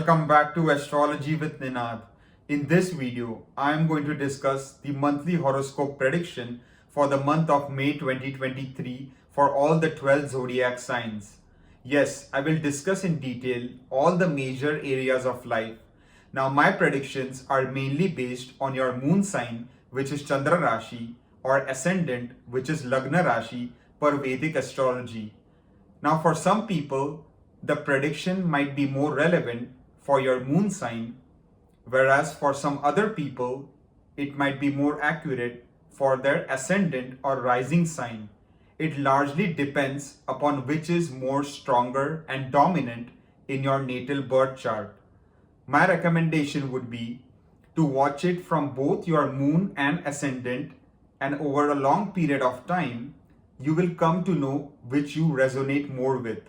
Welcome back to Astrology with Ninad. In this video, I am going to discuss the monthly horoscope prediction for the month of May 2023 for all the 12 zodiac signs. Yes, I will discuss in detail all the major areas of life. Now, my predictions are mainly based on your moon sign, which is Chandra Rashi, or ascendant, which is Lagna Rashi, per Vedic astrology. Now, for some people, the prediction might be more relevant for your moon sign, whereas for some other people, it might be more accurate for their ascendant or rising sign. It largely depends upon which is more stronger and dominant in your natal birth chart. My recommendation would be to watch it from both your moon and ascendant, and over a long period of time, you will come to know which you resonate more with.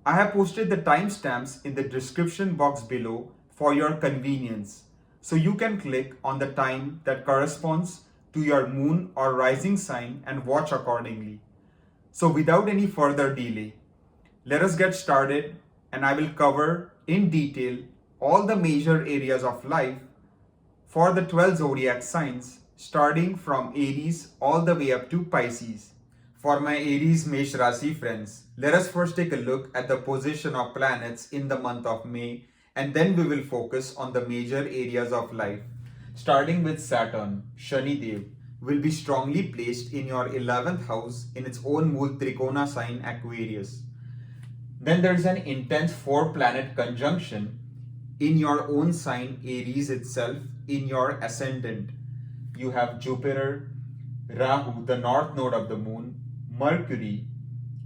I have posted the timestamps in the description box below for your convenience, so you can click on the time that corresponds to your moon or rising sign and watch accordingly. So without any further delay, let us get started, and I will cover in detail all the major areas of life for the 12 zodiac signs, starting from Aries all the way up to Pisces. For my Aries Mesh Rasi friends, let us first take a look at the position of planets in the month of May, and then we will focus on the major areas of life. Starting with Saturn, Shani Dev will be strongly placed in your 11th house in its own Mool Trikona sign Aquarius. Then there is an intense 4-planet conjunction in your own sign Aries itself in your ascendant. You have Jupiter, Rahu, the north node of the moon, Mercury,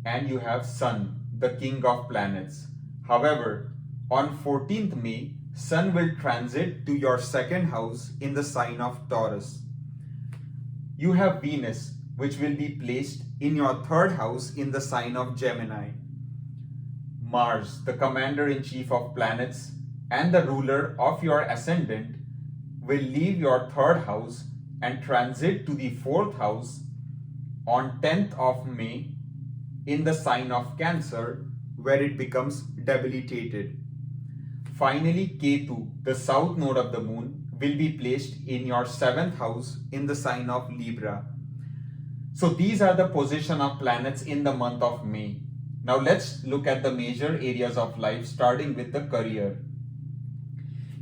and you have Sun, the king of planets. However, on 14th May, Sun will transit to your second house in the sign of Taurus. You have Venus, which will be placed in your third house in the sign of Gemini. Mars, the commander-in-chief of planets and the ruler of your ascendant, will leave your third house and transit to the fourth house on 10th of May in the sign of Cancer, where it becomes debilitated. Finally, Ketu, the south node of the moon, will be placed in your 7th house in the sign of Libra. So these are the position of planets in the month of May. Now let's look at the major areas of life, starting with the career.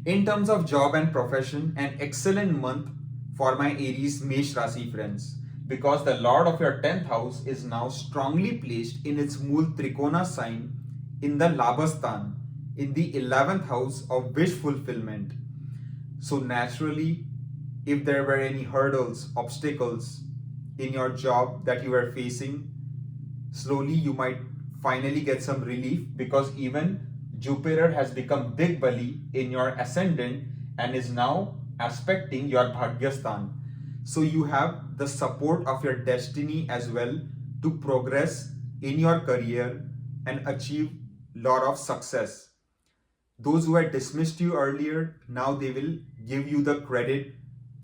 In terms of job and profession, an excellent month for my Aries Mesh Rasi friends, because the Lord of your 10th house is now strongly placed in its Mool Trikona sign in the Labhasthan, in the 11th house of wish fulfillment. So naturally, if there were any hurdles, obstacles in your job that you were facing, slowly you might finally get some relief, because even Jupiter has become Digbali in your ascendant and is now aspecting your Bhagyasthan. So you have the support of your destiny as well to progress in your career and achieve lot of success. Those who had dismissed you earlier, now they will give you the credit,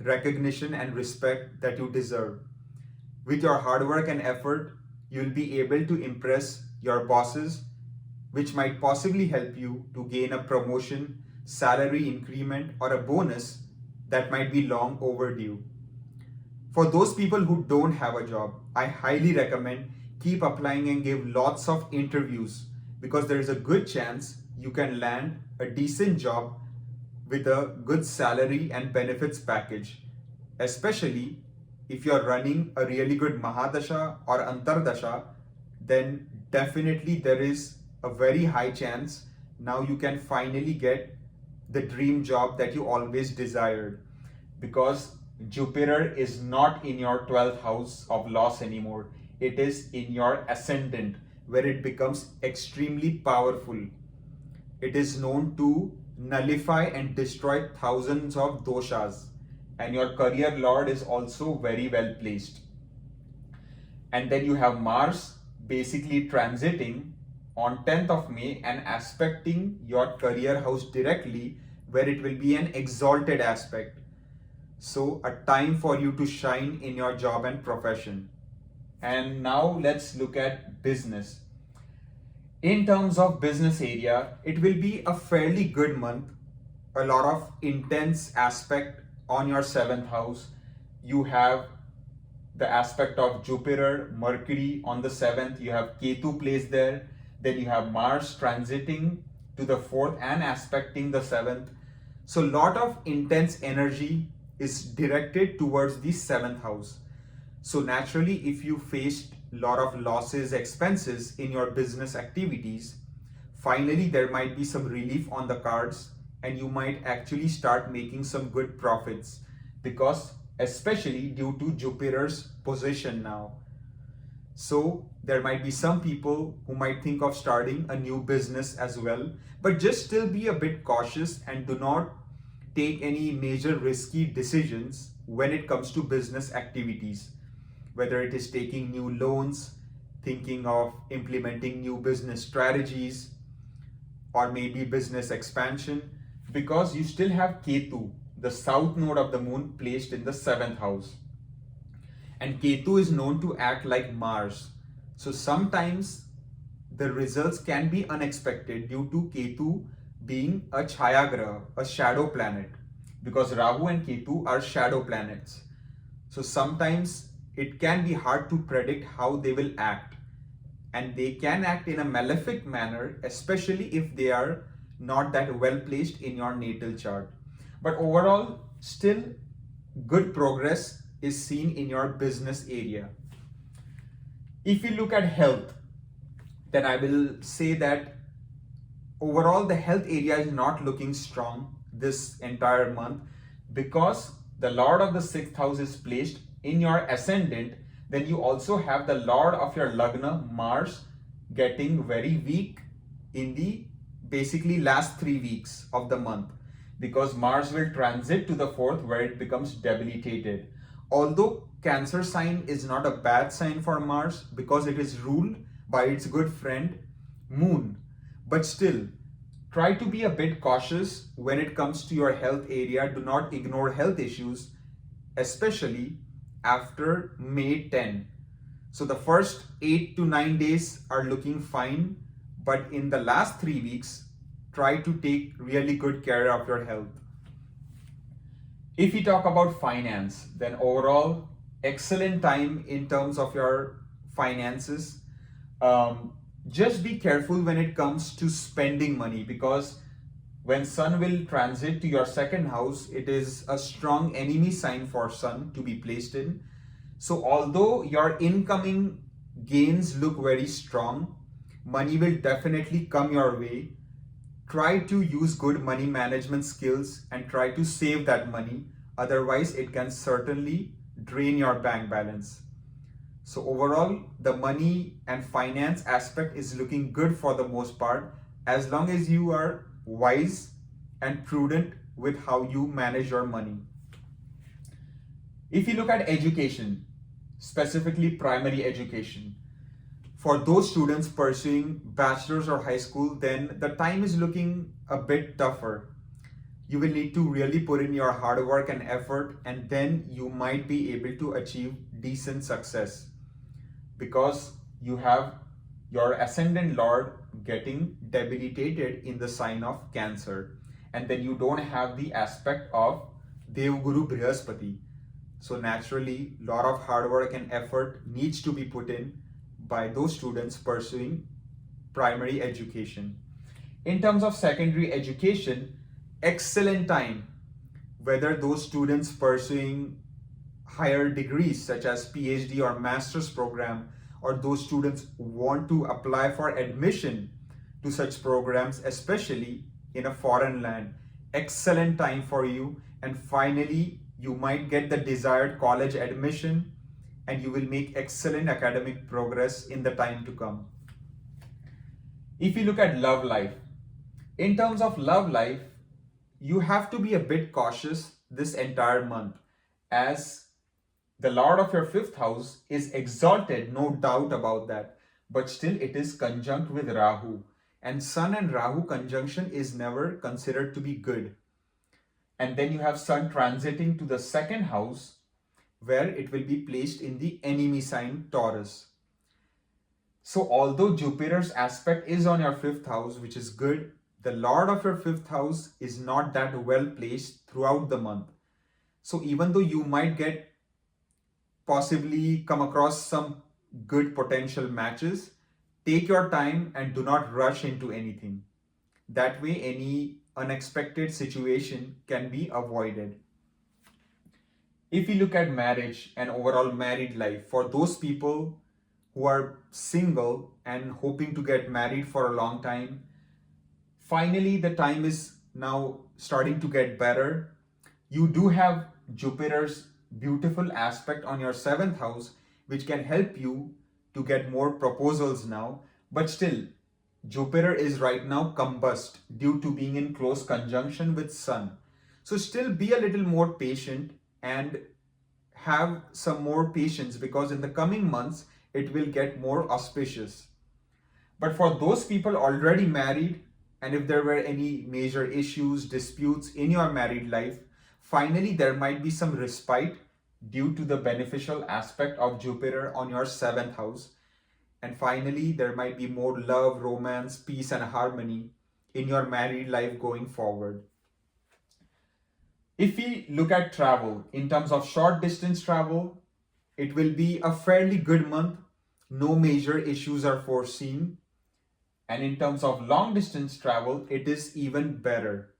recognition and respect that you deserve. With your hard work and effort, you will be able to impress your bosses, which might possibly help you to gain a promotion, salary increment or a bonus that might be long overdue. For those people who don't have a job, I highly recommend keep applying and give lots of interviews, because there is a good chance you can land a decent job with a good salary and benefits package, especially if you're running a really good Mahadasha or Antardasha. Then definitely there is a very high chance now you can finally get the dream job that you always desired, because Jupiter is not in your 12th house of loss anymore. It is in your ascendant, where it becomes extremely powerful. It is known to nullify and destroy thousands of doshas, and your career lord is also very well placed. And then you have Mars basically transiting on 10th of May and aspecting your career house directly, where it will be an exalted aspect. So a time for you to shine in your job and profession. And now let's look at business. In terms of business area, it will be a fairly good month. A lot of intense aspect on your seventh house. You have the aspect of Jupiter, Mercury on the seventh. You have Ketu placed there. Then you have Mars transiting to the fourth and aspecting the seventh. So a lot of intense energy is directed towards the seventh house. So naturally, if you faced a lot of losses, expenses in your business activities, finally there might be some relief on the cards and you might actually start making some good profits, because especially due to Jupiter's position now. So there might be some people who might think of starting a new business as well, but just still be a bit cautious and do not take any major risky decisions when it comes to business activities, whether it is taking new loans, thinking of implementing new business strategies, or maybe business expansion, because you still have Ketu, the south node of the moon, placed in the seventh house. And Ketu is known to act like Mars. So sometimes the results can be unexpected due to Ketu being a Chaya Graha, a shadow planet, because Rahu and Ketu are shadow planets. So sometimes it can be hard to predict how they will act. And they can act in a malefic manner, especially if they are not that well placed in your natal chart. But overall, still good progress is seen in your business area. If you look at health, then I will say that overall the health area is not looking strong this entire month, because the Lord of the sixth house is placed in your ascendant. Then you also have the Lord of your Lagna, Mars, getting very weak in the basically last 3 weeks of the month, because Mars will transit to the fourth where it becomes debilitated. Although Cancer sign is not a bad sign for Mars because it is ruled by its good friend Moon, but still try to be a bit cautious when it comes to your health area. Do not ignore health issues, especially after May 10. So the first 8 to 9 days are looking fine, but in the last 3 weeks, try to take really good care of your health. If we talk about finance, then overall, excellent time in terms of your finances. Just be careful when it comes to spending money, because when Sun will transit to your second house, it is a strong enemy sign for Sun to be placed in. So although your incoming gains look very strong, money will definitely come your way. Try to use good money management skills and try to save that money. Otherwise, it can certainly drain your bank balance. So overall, the money and finance aspect is looking good for the most part, as long as you are wise and prudent with how you manage your money. If you look at education, specifically primary education, for those students pursuing bachelor's or high school, then the time is looking a bit tougher. You will need to really put in your hard work and effort, and then you might be able to achieve decent success, because you have your ascendant lord getting debilitated in the sign of Cancer, and then you don't have the aspect of Devguru Brihaspati. So naturally, a lot of hard work and effort needs to be put in by those students pursuing primary education. In terms of secondary education, excellent time, whether those students pursuing higher degrees such as PhD or master's program, or those students who want to apply for admission to such programs, especially in a foreign land. Excellent time for you, and finally you might get the desired college admission and you will make excellent academic progress in the time to come. If you look at love life, in terms of love life, you have to be a bit cautious this entire month, as the Lord of your fifth house is exalted, no doubt about that, but still it is conjunct with Rahu, and Sun and Rahu conjunction is never considered to be good. And then you have Sun transiting to the second house, where it will be placed in the enemy sign Taurus. So although Jupiter's aspect is on your fifth house, which is good, the Lord of your fifth house is not that well placed throughout the month. So even though you might get possibly come across some good potential matches, take your time and do not rush into anything. That way, any unexpected situation can be avoided. If you look at marriage and overall married life, for those people who are single and hoping to get married for a long time, finally the time is now starting to get better. You do have Jupiter's beautiful aspect on your seventh house, which can help you to get more proposals now. But still, Jupiter is right now combust due to being in close conjunction with Sun. So still be a little more patient and have some more patience, because in the coming months it will get more auspicious. But for those people already married, and if there were any major issues, disputes in your married life, finally there might be some respite due to the beneficial aspect of Jupiter on your seventh house. And finally, there might be more love, romance, peace, and harmony in your married life going forward. If we look at travel, in terms of short distance travel, it will be a fairly good month. No major issues are foreseen. And in terms of long distance travel, it is even better.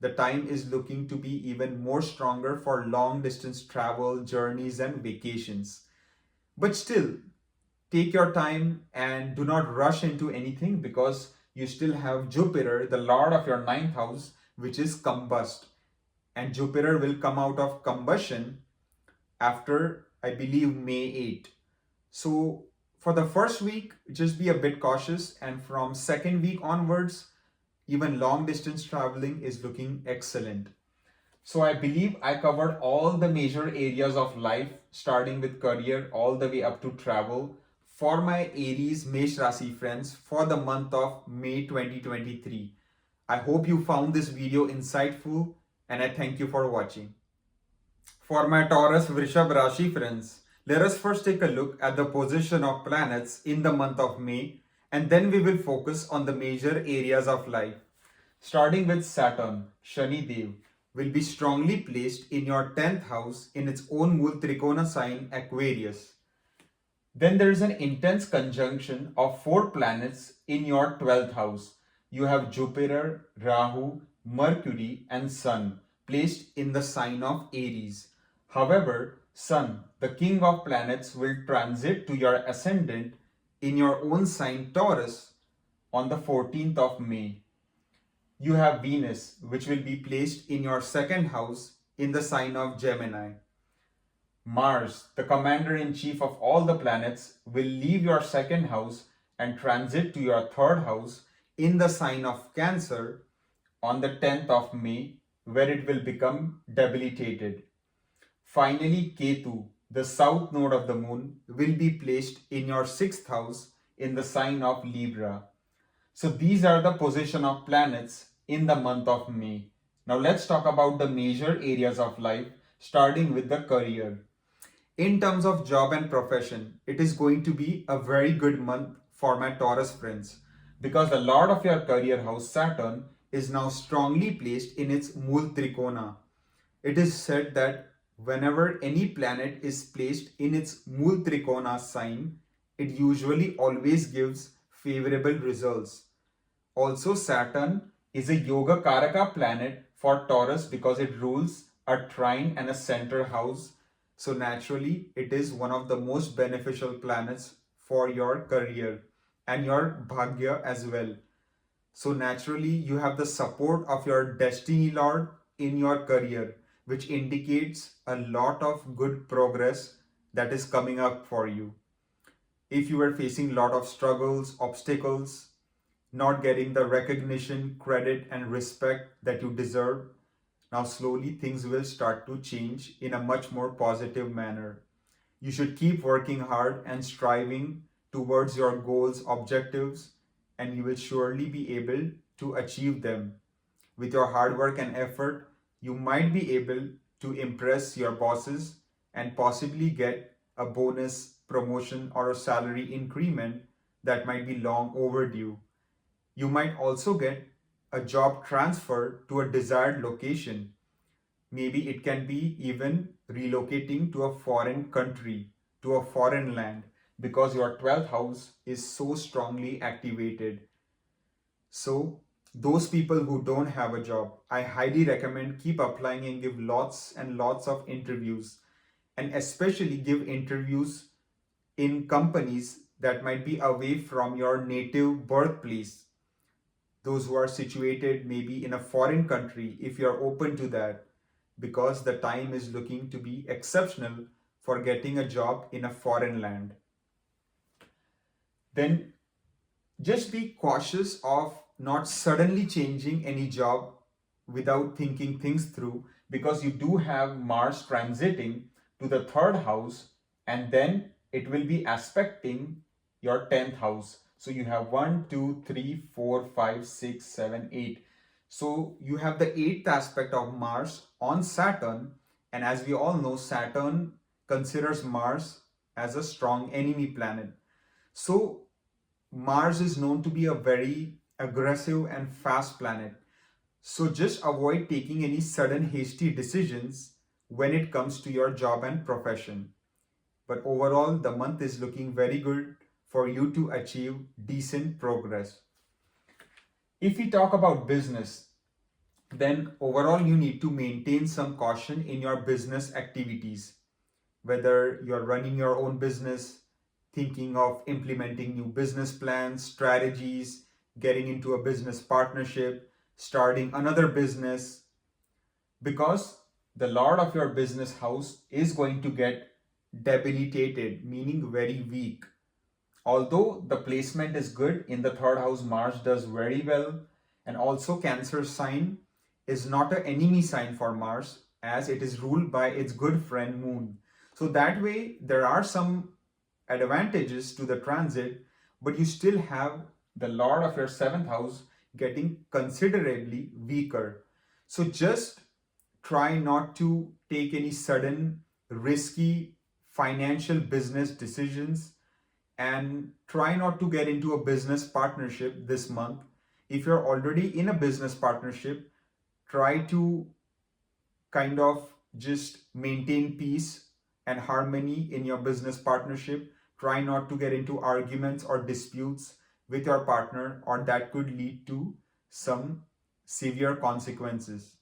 The time is looking to be even more stronger for long distance travel, journeys, and vacations. But still, take your time and do not rush into anything, because you still have Jupiter, the Lord of your ninth house, which is combust. And Jupiter will come out of combustion after, I believe, May 8. So for the first week, just be a bit cautious, and from second week onwards, even long distance traveling is looking excellent. So I believe I covered all the major areas of life, starting with career all the way up to travel, for my Aries Mesh Rasi friends for the month of May 2023. I hope you found this video insightful, and I thank you for watching. For my Taurus Vrushabha Rashi friends, let us first take a look at the position of planets in the month of May, and then we will focus on the major areas of life. Starting with Saturn, Shani Dev will be strongly placed in your 10th house in its own Mool Trikona sign Aquarius. Then there is an intense conjunction of 4 planets in your 12th house. You have Jupiter, Rahu, Mercury, and Sun placed in the sign of Aries. However, Sun, the king of planets, will transit to your ascendant in your own sign Taurus on the 14th of May. You have Venus, which will be placed in your 2nd house in the sign of Gemini. Mars, the commander-in-chief of all the planets, will leave your 2nd house and transit to your 3rd house in the sign of Cancer on the 10th of May, where it will become debilitated. Finally, Ketu, the south node of the moon, will be placed in your 6th house in the sign of Libra. So these are the position of planets in the month of May. Now let's talk about the major areas of life, starting with the career. In terms of job and profession, it is going to be a very good month for my Taurus friends, because the Lord of your career house, Saturn, is now strongly placed in its Mool Trikona. It is said that whenever any planet is placed in its Mool Trikona sign, it usually always gives favorable results. Also, Saturn is a Yoga Karaka planet for Taurus because it rules a trine and a center house. So naturally, it is one of the most beneficial planets for your career and your Bhagya as well. So naturally, you have the support of your destiny lord in your career, which indicates a lot of good progress that is coming up for you. If you were facing a lot of struggles, obstacles, not getting the recognition, credit, and respect that you deserve, now slowly things will start to change in a much more positive manner. You should keep working hard and striving towards your goals, objectives, and you will surely be able to achieve them. With your hard work and effort, you might be able to impress your bosses and possibly get a bonus, promotion, or a salary increment that might be long overdue. You might also get a job transfer to a desired location. Maybe it can be even relocating to a foreign country, to a foreign land, because your 12th house is so strongly activated. So, those people who don't have a job, I highly recommend keep applying and give lots and lots of interviews, and especially give interviews in companies that might be away from your native birthplace. Those who are situated maybe in a foreign country, if you're open to that, because the time is looking to be exceptional for getting a job in a foreign land. Then just be cautious of not suddenly changing any job without thinking things through, because you do have Mars transiting to the third house, and then it will be aspecting your 10th house. So you have 1, 2, 3, 4, 5, 6, 7, 8. So you have the 8th aspect of Mars on Saturn, and as we all know, Saturn considers Mars as a strong enemy planet. So Mars is known to be a very aggressive and fast planet. So just avoid taking any sudden hasty decisions when it comes to your job and profession. But overall, the month is looking very good for you to achieve decent progress. If we talk about business, then overall you need to maintain some caution in your business activities. Whether you're running your own business, thinking of implementing new business plans, strategies, getting into a business partnership, starting another business, because the Lord of your business house is going to get debilitated, meaning very weak. Although the placement is good in the third house, Mars does very well, and also Cancer sign is not an enemy sign for Mars, as it is ruled by its good friend Moon. So that way there are some advantages to the transit, but you still have the Lord of your 7th house getting considerably weaker. So just try not to take any sudden risky financial business decisions, and try not to get into a business partnership this month. If you're already in a business partnership, try to kind of just maintain peace and harmony in your business partnership. Try not to get into arguments or disputes with your partner, or that could lead to some severe consequences.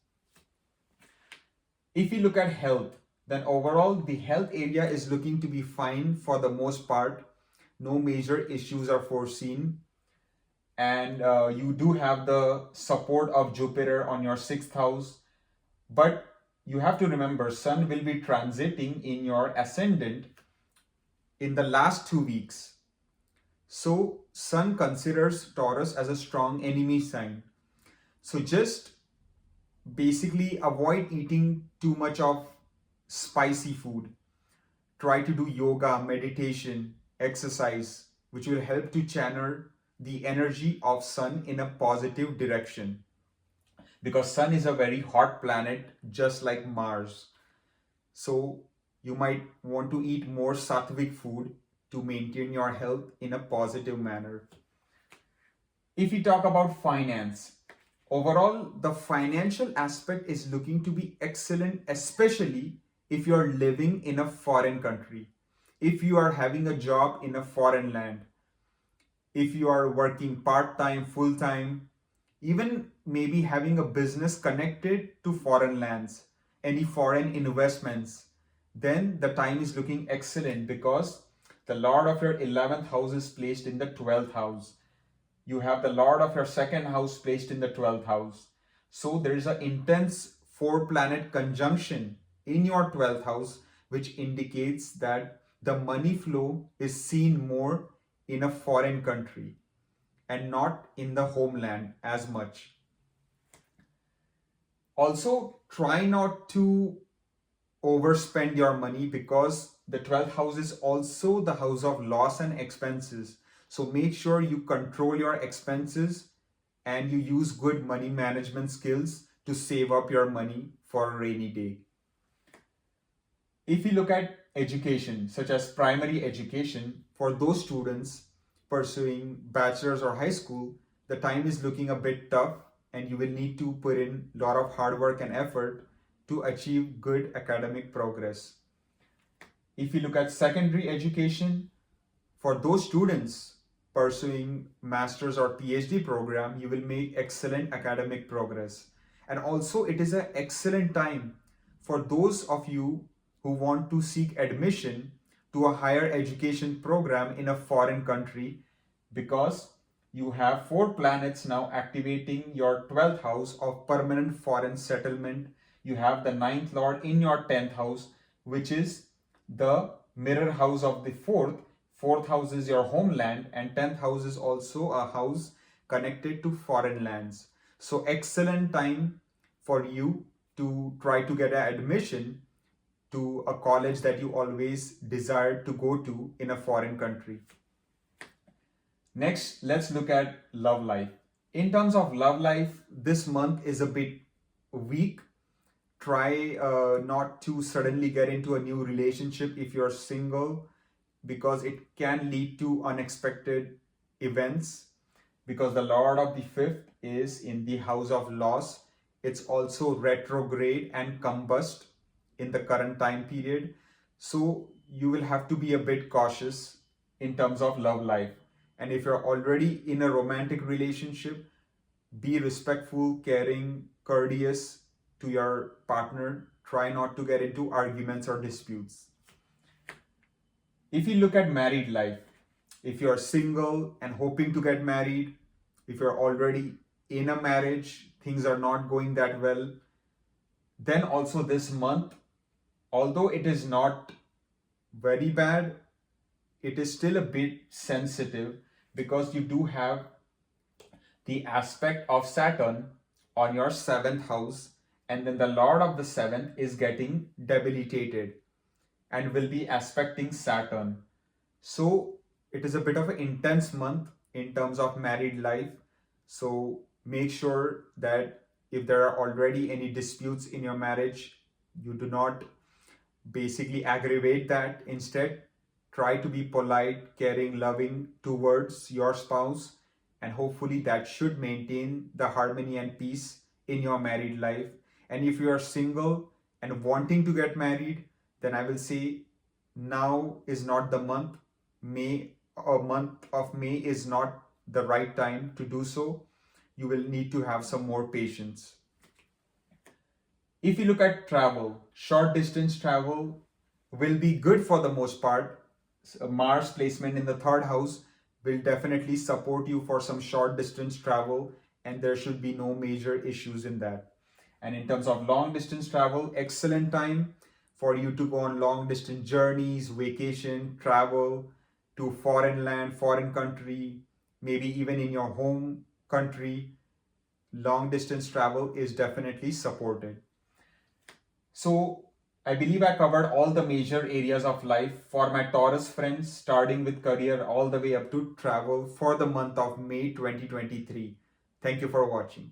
If you look at health, then overall the health area is looking to be fine for the most part. No major issues are foreseen, and you do have the support of Jupiter on your 6th house. But you have to remember, Sun will be transiting in your ascendant in the last 2 weeks. So Sun considers Taurus as a strong enemy sign. So just basically avoid eating too much of spicy food. Try to do yoga, meditation, exercise, which will help to channel the energy of Sun in a positive direction. Because Sun is a very hot planet, just like Mars. So you might want to eat more sattvic food to maintain your health in a positive manner. If we talk about finance, overall, the financial aspect is looking to be excellent, especially if you are living in a foreign country, if you are having a job in a foreign land, if you are working part-time, full-time, even maybe having a business connected to foreign lands, any foreign investments, then the time is looking excellent, because the Lord of your 11th house is placed in the 12th house. You have the Lord of your 2nd house placed in the 12th house. So there is an intense 4-planet conjunction in your 12th house, which indicates that the money flow is seen more in a foreign country and not in the homeland as much. Also, try not to overspend your money, because the 12th house is also the house of loss and expenses. So make sure you control your expenses and you use good money management skills to save up your money for a rainy day. If we look at education, such as primary education, for those students, pursuing bachelor's or high school, the time is looking a bit tough and you will need to put in a lot of hard work and effort to achieve good academic progress. If you look at secondary education, for those students pursuing master's or PhD program, you will make excellent academic progress. And also it is an excellent time for those of you who want to seek admission to a higher education program in a foreign country, because you have 4 planets now activating your 12th house of permanent foreign settlement. You have the 9th lord in your 10th house, which is the mirror house of the 4th. 4th house is your homeland, and 10th house is also a house connected to foreign lands. So excellent time for you to try to get an admission to a college that you always desired to go to in a foreign country. Next, let's look at love life. In terms of love life, this month is a bit weak. Try not to suddenly get into a new relationship if you're single, because it can lead to unexpected events, because the Lord of the 5th is in the house of loss. It's also retrograde and combust in the current time period. So you will have to be a bit cautious in terms of love life. And if you're already in a romantic relationship, be respectful, caring, courteous to your partner. Try not to get into arguments or disputes. If you look at married life, if you're single and hoping to get married, if you're already in a marriage, things are not going that well, then also this month, although it is not very bad, it is still a bit sensitive, because you do have the aspect of Saturn on your 7th house, and then the Lord of the 7th is getting debilitated and will be aspecting Saturn. So it is a bit of an intense month in terms of married life. So make sure that if there are already any disputes in your marriage, you do not basically aggravate that. Instead, try to be polite, caring, loving towards your spouse, and hopefully that should maintain the harmony and peace in your married life. And if you are single and wanting to get married, then I will say now is not the month. Month of May is not the right time to do so. You will need to have some more patience. If you look at travel, short distance travel will be good for the most part. Mars placement in the 3rd house will definitely support you for some short distance travel, and there should be no major issues in that. And in terms of long distance travel, excellent time for you to go on long distance journeys, vacation, travel to foreign land, foreign country, maybe even in your home country. Long distance travel is definitely supported. So I believe I covered all the major areas of life for my Taurus friends, starting with career all the way up to travel for the month of May 2023. Thank you for watching.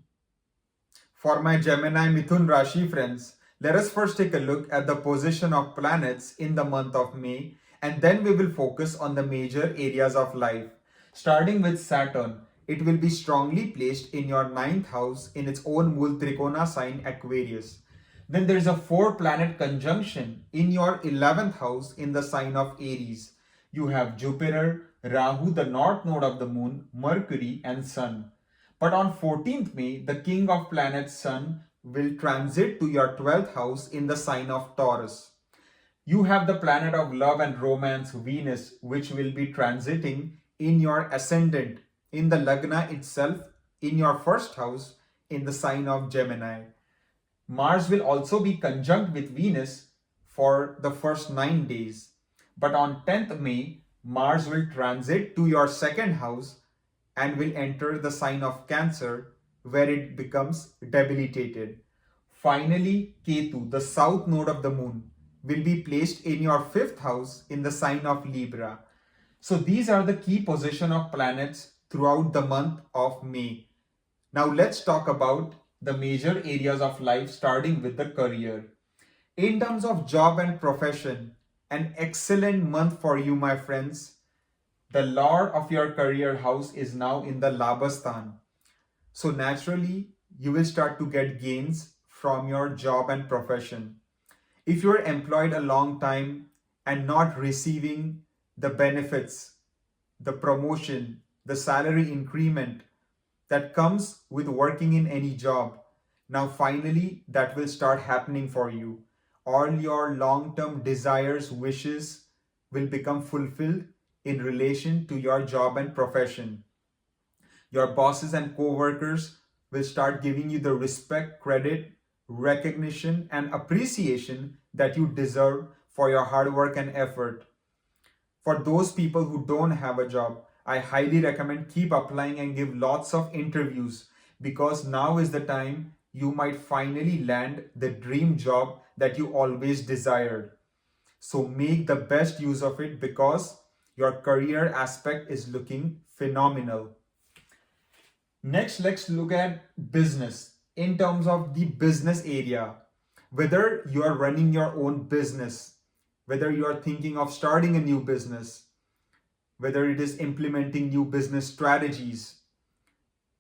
For my Gemini Mithun Rashi friends, let us first take a look at the position of planets in the month of May, and then we will focus on the major areas of life. Starting with Saturn, it will be strongly placed in your 9th house in its own Mool Trikona sign Aquarius. Then there is a 4-planet conjunction in your 11th house in the sign of Aries. You have Jupiter, Rahu, the north node of the moon, Mercury and Sun. But on 14th May, the king of planets Sun will transit to your 12th house in the sign of Taurus. You have the planet of love and romance, Venus, which will be transiting in your ascendant, in the Lagna itself, in your 1st house, in the sign of Gemini. Mars will also be conjunct with Venus for the first 9 days. But on 10th May, Mars will transit to your 2nd house and will enter the sign of Cancer, where it becomes debilitated. Finally, Ketu, the south node of the moon, will be placed in your 5th house in the sign of Libra. So these are the key position of planets throughout the month of May. Now let's talk about the major areas of life, starting with the career. In terms of job and profession, an excellent month for you, my friends. The Lord of your career house is now in the Labastan. So naturally, you will start to get gains from your job and profession. If you're employed a long time and not receiving the benefits, the promotion, the salary increment that comes with working in any job, now finally that will start happening for you. All your long-term desires, wishes will become fulfilled in relation to your job and profession. Your bosses and co-workers will start giving you the respect, credit, recognition, and appreciation that you deserve for your hard work and effort. For those people who don't have a job, I highly recommend keep applying and give lots of interviews, because now is the time you might finally land the dream job that you always desired. So make the best use of it, because your career aspect is looking phenomenal. Next, let's look at business in terms of the business area. Whether you are running your own business, whether you are thinking of starting a new business, whether it is implementing new business strategies,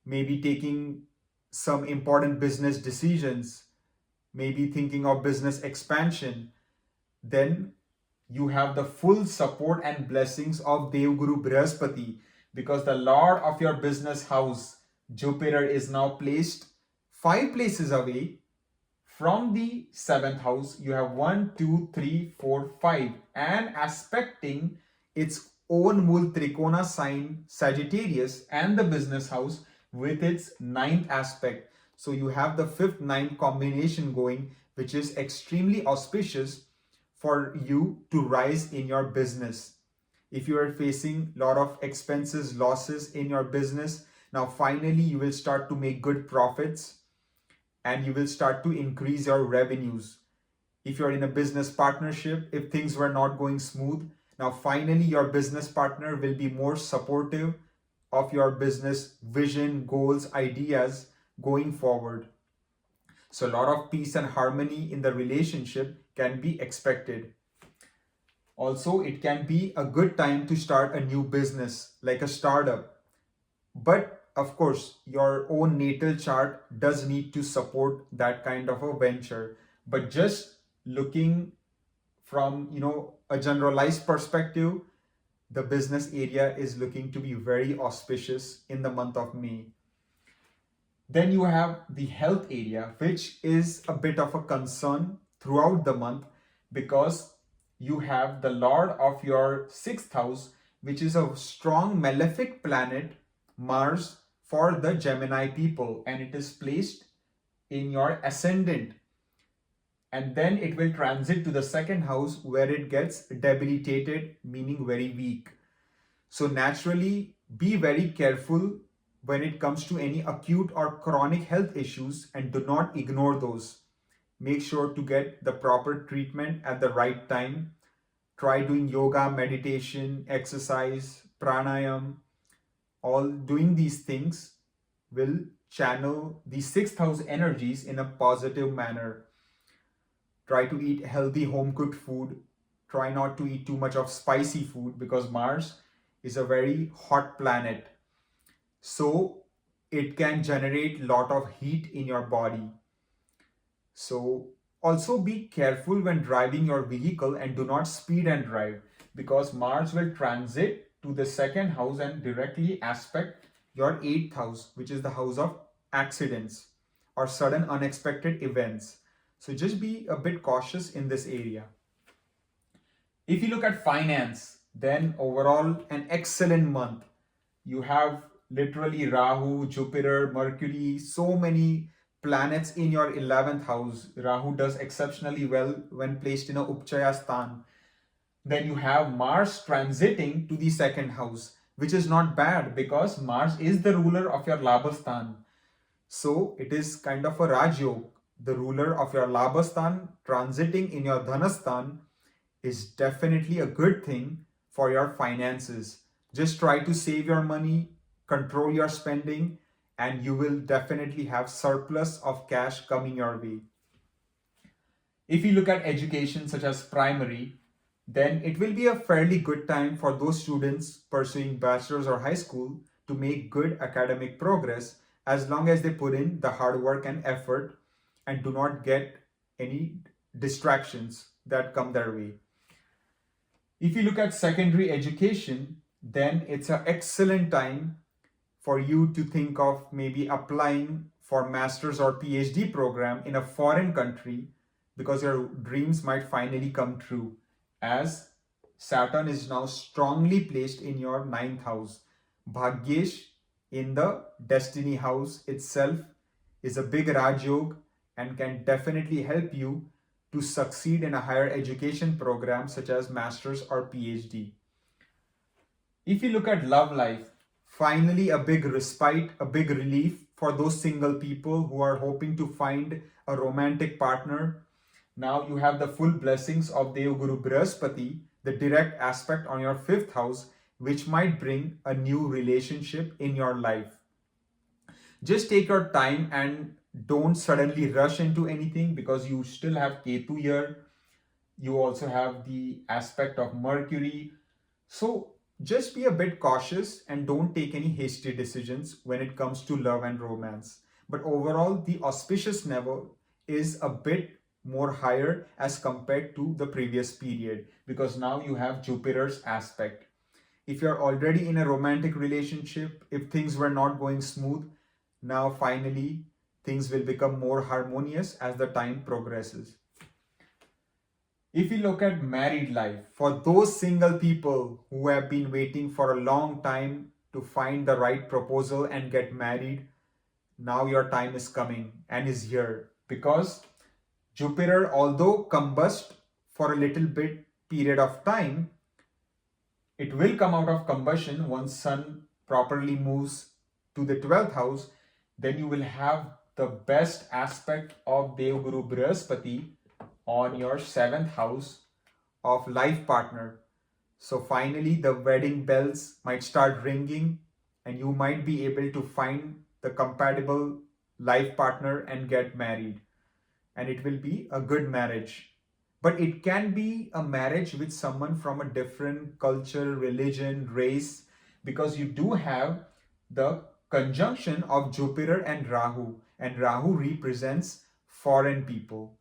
maybe taking some important business decisions, maybe thinking of business expansion, then you have the full support and blessings of Devguru Brihaspati, because the Lord of your business house, Jupiter, is now placed 5 places away from the 7th house. You have 1, 2, 3, 4, 5, and aspecting its own Mul Trikona sign Sagittarius and the business house with its 9th aspect. So you have the 5th 9th combination going, which is extremely auspicious for you to rise in your business. If you are facing a lot of expenses, losses in your business, now finally you will start to make good profits and you will start to increase your revenues. If you're in a business partnership, if things were not going smooth, now finally your business partner will be more supportive of your business vision, goals, ideas going forward. So a lot of peace and harmony in the relationship can be expected. Also, it can be a good time to start a new business, like a startup. But of course, your own natal chart does need to support that kind of a venture. But just looking from, a generalized perspective, the business area is looking to be very auspicious in the month of May. Then you have the health area, which is a bit of a concern throughout the month, because you have the Lord of your 6th house, which is a strong malefic planet, Mars, for the Gemini people, and it is placed in your ascendant. And then it will transit to the 2nd house, where it gets debilitated, meaning very weak. So naturally, be very careful when it comes to any acute or chronic health issues, and do not ignore those. Make sure to get the proper treatment at the right time. Try doing yoga, meditation, exercise, pranayam. All doing these things will channel the 6th house energies in a positive manner. Try to eat healthy home cooked food. Try not to eat too much of spicy food, because Mars is a very hot planet. So it can generate a lot of heat in your body. So also be careful when driving your vehicle, and do not speed and drive, because Mars will transit to the 2nd house and directly aspect your 8th house, which is the house of accidents or sudden unexpected events. So just be a bit cautious in this area. If you look at finance, then overall an excellent month. You have literally Rahu, Jupiter, Mercury, so many planets in your 11th house. Rahu does exceptionally well when placed in a Upchaya Sthan. Then you have Mars transiting to the 2nd house, which is not bad, because Mars is the ruler of your Labhasthan. So it is kind of a Rajyog. The ruler of your Labhasthan transiting in your Dhanasthan is definitely a good thing for your finances. Just try to save your money, control your spending, and you will definitely have surplus of cash coming your way. If you look at education such as primary, then it will be a fairly good time for those students pursuing bachelor's or high school to make good academic progress as long as they put in the hard work and effort and do not get any distractions that come their way. If you look at secondary education, then it's an excellent time for you to think of maybe applying for master's or PhD program in a foreign country because your dreams might finally come true, as Saturn is now strongly placed in your ninth house. Bhagyesh in the destiny house itself is a big Rajyog and can definitely help you to succeed in a higher education program such as master's or PhD. If you look at love life, finally a big respite, a big relief for those single people who are hoping to find a romantic partner. Now you have the full blessings of Devguru Brihaspati, the direct aspect on your fifth house, which might bring a new relationship in your life. Just take your time and don't suddenly rush into anything because you still have Ketu here. You also have the aspect of Mercury. So just be a bit cautious and don't take any hasty decisions when it comes to love and romance. But overall, the auspicious level is a bit more higher as compared to the previous period because now you have Jupiter's aspect. If you're already in a romantic relationship, if things were not going smooth, now finally things will become more harmonious as the time progresses. If you look at married life, for those single people who have been waiting for a long time to find the right proposal and get married, now your time is coming and is here because Jupiter, although combust for a little bit period of time, it will come out of combustion once Sun properly moves to the 12th house. Then you will have the best aspect of Devguru Brihaspati on your 7th house of life partner. So finally the wedding bells might start ringing and you might be able to find the compatible life partner and get married. And it will be a good marriage. But it can be a marriage with someone from a different culture, religion, race, because you do have the conjunction of Jupiter and Rahu represents foreign people,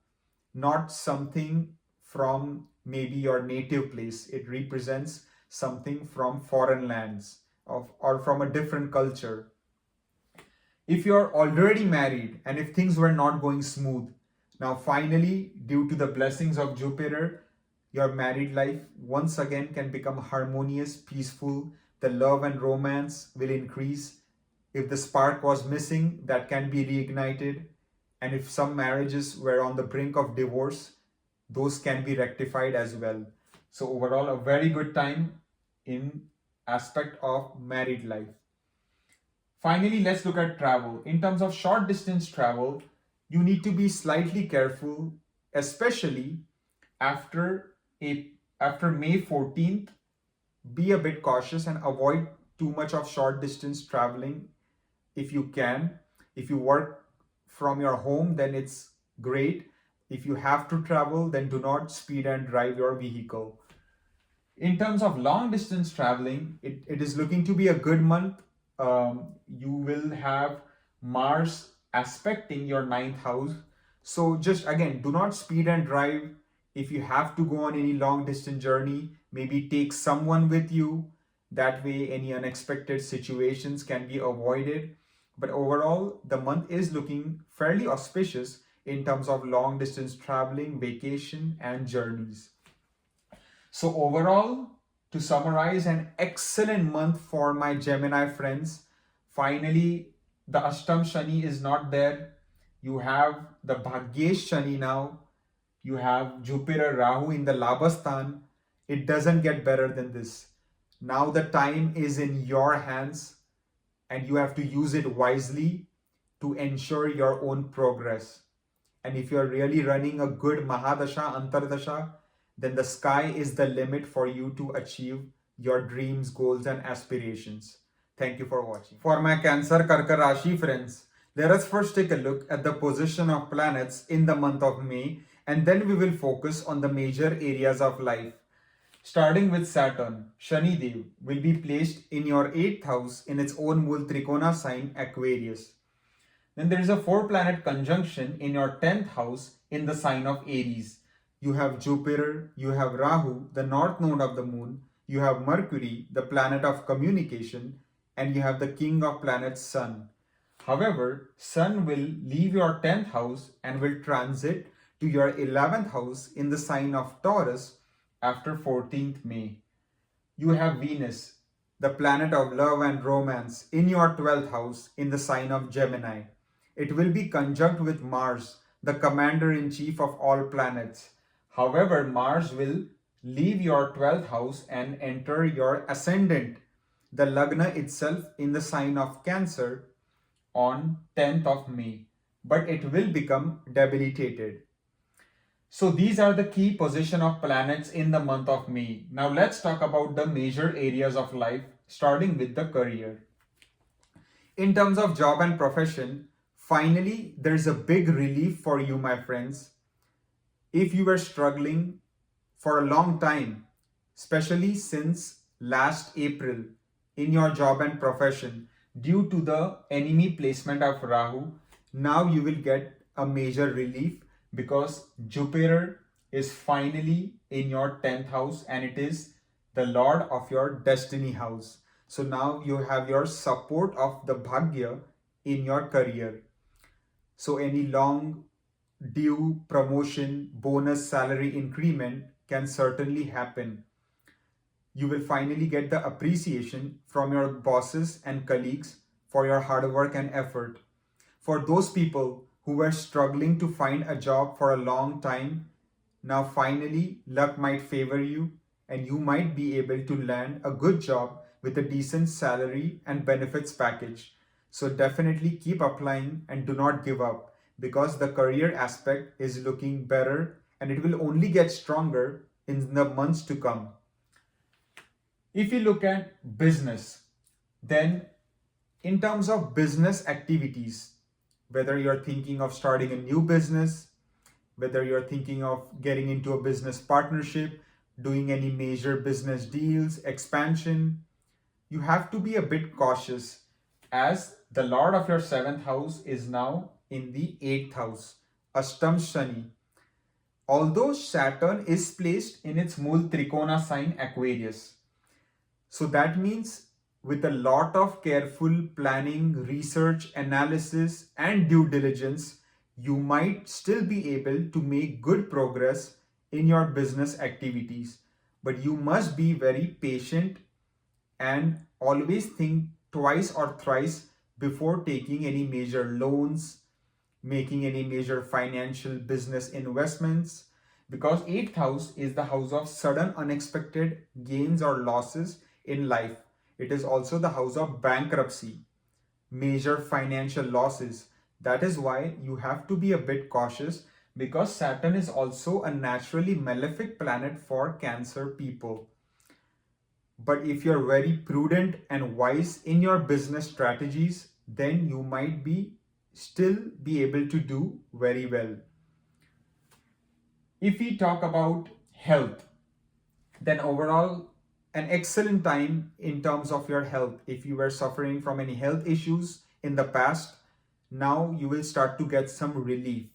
not something from maybe your native place. It represents something from foreign lands or from a different culture. If you're already married and if things were not going smooth, now finally, due to the blessings of Jupiter, your married life once again can become harmonious, peaceful. The love and romance will increase. If the spark was missing, that can be reignited. And if some marriages were on the brink of divorce, those can be rectified as well. So overall, a very good time in aspect of married life. Finally, let's look at travel. In terms of short distance travel, you need to be slightly careful, especially after May 14th. Be a bit cautious and avoid too much of short distance traveling if you can. If you work from your home, then it's great. If you have to travel, then do not speed and drive your vehicle. In terms of long distance traveling, it is looking to be a good month. You will have Mars aspecting your ninth house. So just again, do not speed and drive. If you have to go on any long distance journey, maybe take someone with you. That way any unexpected situations can be avoided. But overall, the month is looking fairly auspicious in terms of long distance traveling, vacation and journeys. So overall, to summarize, an excellent month for my Gemini friends. Finally, the Ashtam Shani is not there. You have the Bhagyesh Shani now. You have Jupiter Rahu in the Labhasthan. It doesn't get better than this. Now the time is in your hands and you have to use it wisely to ensure your own progress. And if you're really running a good Mahadasha, Antardasha, then the sky is the limit for you to achieve your dreams, goals and aspirations. Thank you for watching. For my Cancer Karka Rashi friends, let us first take a look at the position of planets in the month of May, and then we will focus on the major areas of life. Starting with Saturn, Shani Dev will be placed in your 8th house in its own Mool Trikona sign Aquarius. Then there is a 4-planet conjunction in your 10th house in the sign of Aries. You have Jupiter, you have Rahu, the north node of the moon, you have Mercury, the planet of communication, and you have the king of planets Sun. However, Sun will leave your 10th house and will transit to your 11th house in the sign of Taurus after 14th May. You have Venus, the planet of love and romance, in your 12th house in the sign of Gemini. It will be conjunct with Mars, the commander-in-chief of all planets. However, Mars will leave your 12th house and enter your ascendant, the Lagna itself, in the sign of Cancer on 10th of May. But it will become debilitated. So these are the key position of planets in the month of May. Now let's talk about the major areas of life, starting with the career. In terms of job and profession, finally, there's a big relief for you, my friends. If you were struggling for a long time, especially since last April, in your job and profession, due to the enemy placement of Rahu, now you will get a major relief because Jupiter is finally in your 10th house and it is the lord of your destiny house. So now you have your support of the Bhagya in your career. So any long due promotion, bonus, salary increment can certainly happen. You will finally get the appreciation from your bosses and colleagues for your hard work and effort. For those people who were struggling to find a job for a long time, now finally luck might favor you and you might be able to land a good job with a decent salary and benefits package. So definitely keep applying and do not give up because the career aspect is looking better and it will only get stronger in the months to come. If you look at business, then in terms of business activities, whether you're thinking of starting a new business, whether you're thinking of getting into a business partnership, doing any major business deals, expansion, you have to be a bit cautious as the lord of your 7th house is now in the 8th house, Ashtam Shani. Although Saturn is placed in its Mool Trikona sign Aquarius. So that means with a lot of careful planning, research, analysis, and due diligence, you might still be able to make good progress in your business activities. But you must be very patient and always think twice or thrice before taking any major loans, making any major financial business investments, because 8th house is the house of sudden unexpected gains or losses in life. It is also the house of bankruptcy, major financial losses. That is why you have to be a bit cautious because Saturn is also a naturally malefic planet for Cancer people. But if you're very prudent and wise in your business strategies, then you might still be able to do very well. If we talk about health, then overall an excellent time in terms of your health. If you were suffering from any health issues in the past, now you will start to get some relief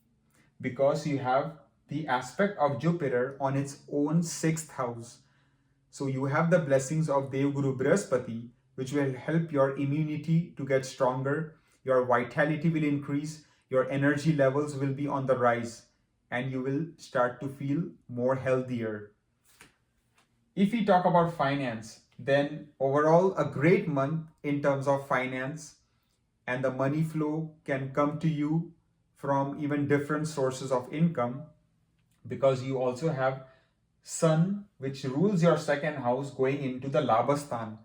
because you have the aspect of Jupiter on its own 6th house. So you have the blessings of Devguru Brihaspati, which will help your immunity to get stronger, your vitality will increase, your energy levels will be on the rise, and you will start to feel more healthier. If we talk about finance, then overall a great month in terms of finance, and the money flow can come to you from even different sources of income because you also have Sun, which rules your 2nd house, going into the Labhasthan.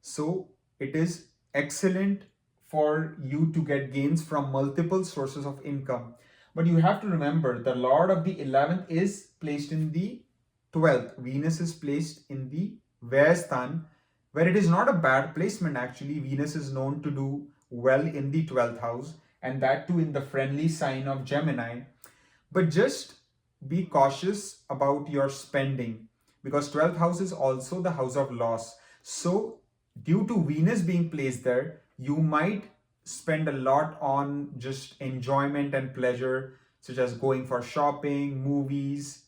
So it is excellent for you to get gains from multiple sources of income. But you have to remember the lord of the 11th is placed in the 12th. Venus is placed in the Vyasthan, where it is not a bad placement actually. Venus is known to do well in the 12th house, and that too in the friendly sign of Gemini. But just be cautious about your spending because 12th house is also the house of loss. So due to Venus being placed there, you might spend a lot on just enjoyment and pleasure, such as going for shopping, movies,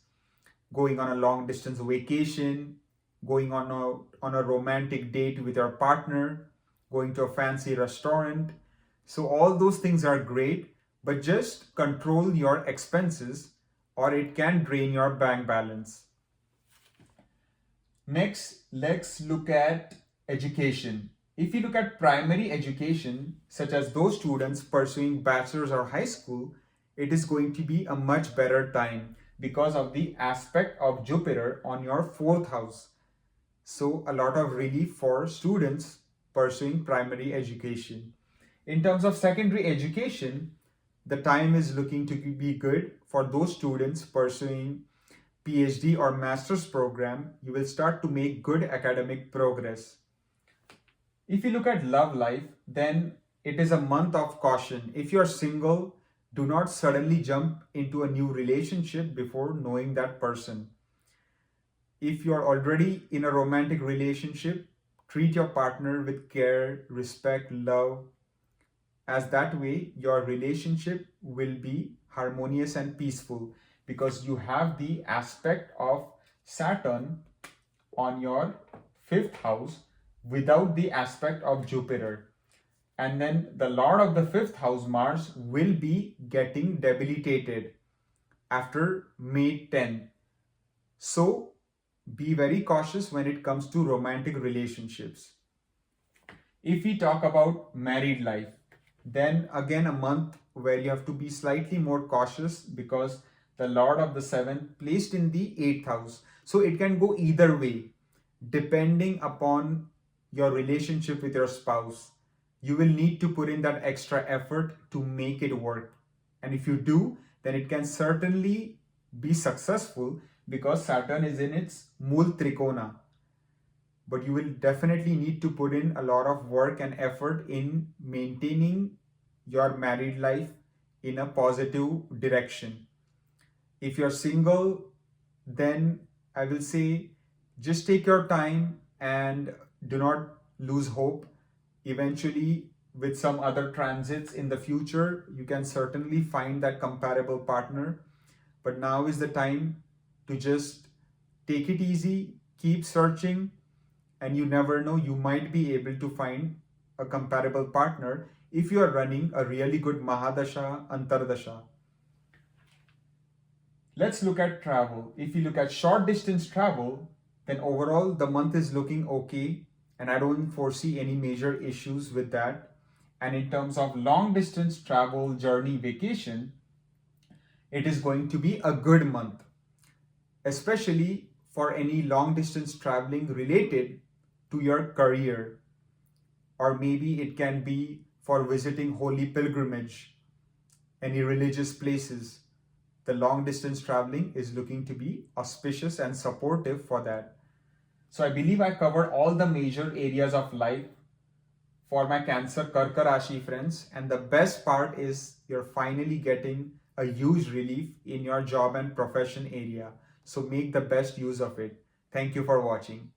going on a long distance vacation, going on a romantic date with your partner, going to a fancy restaurant. So all those things are great, but just control your expenses or it can drain your bank balance. Next, let's look at education. If you look at primary education, such as those students pursuing bachelor's or high school, it is going to be a much better time because of the aspect of Jupiter on your fourth house. So a lot of relief for students pursuing primary education. In terms of secondary education, the time is looking to be good for those students pursuing PhD or master's program. You will start to make good academic progress. If you look at love life, then it is a month of caution. If you're single, do not suddenly jump into a new relationship before knowing that person. If you're already in a romantic relationship, treat your partner with care, respect, love, as that way your relationship will be harmonious and peaceful because you have the aspect of Saturn on your fifth house without the aspect of Jupiter. And then the Lord of the fifth house, Mars, will be getting debilitated after May 10. So be very cautious when it comes to romantic relationships. If we talk about married life, then again a month where you have to be slightly more cautious because the Lord of the seventh placed in the eighth house. So it can go either way depending upon your relationship with your spouse. You will need to put in that extra effort to make it work. And if you do, then it can certainly be successful because Saturn is in its Mool Trikona. But you will definitely need to put in a lot of work and effort in maintaining your married life in a positive direction. If you're single, then I will say just take your time and do not lose hope. Eventually, with some other transits in the future, you can certainly find that comparable partner. But now is the time to just take it easy, keep searching, and you never know, you might be able to find a comparable partner if you are running a really good Mahadasha, Antardasha. Let's look at travel. If you look at short distance travel, then overall the month is looking okay, and I don't foresee any major issues with that. And in terms of long distance travel, journey, vacation, it is going to be a good month, especially for any long distance traveling related to your career, or maybe it can be for visiting holy pilgrimage, any religious places. The long distance traveling is looking to be auspicious and supportive for that. So I believe I covered all the major areas of life for my Cancer Karka Rashi friends, and the best part is you're finally getting a huge relief in your job and profession area. So make the best use of it. Thank you for watching.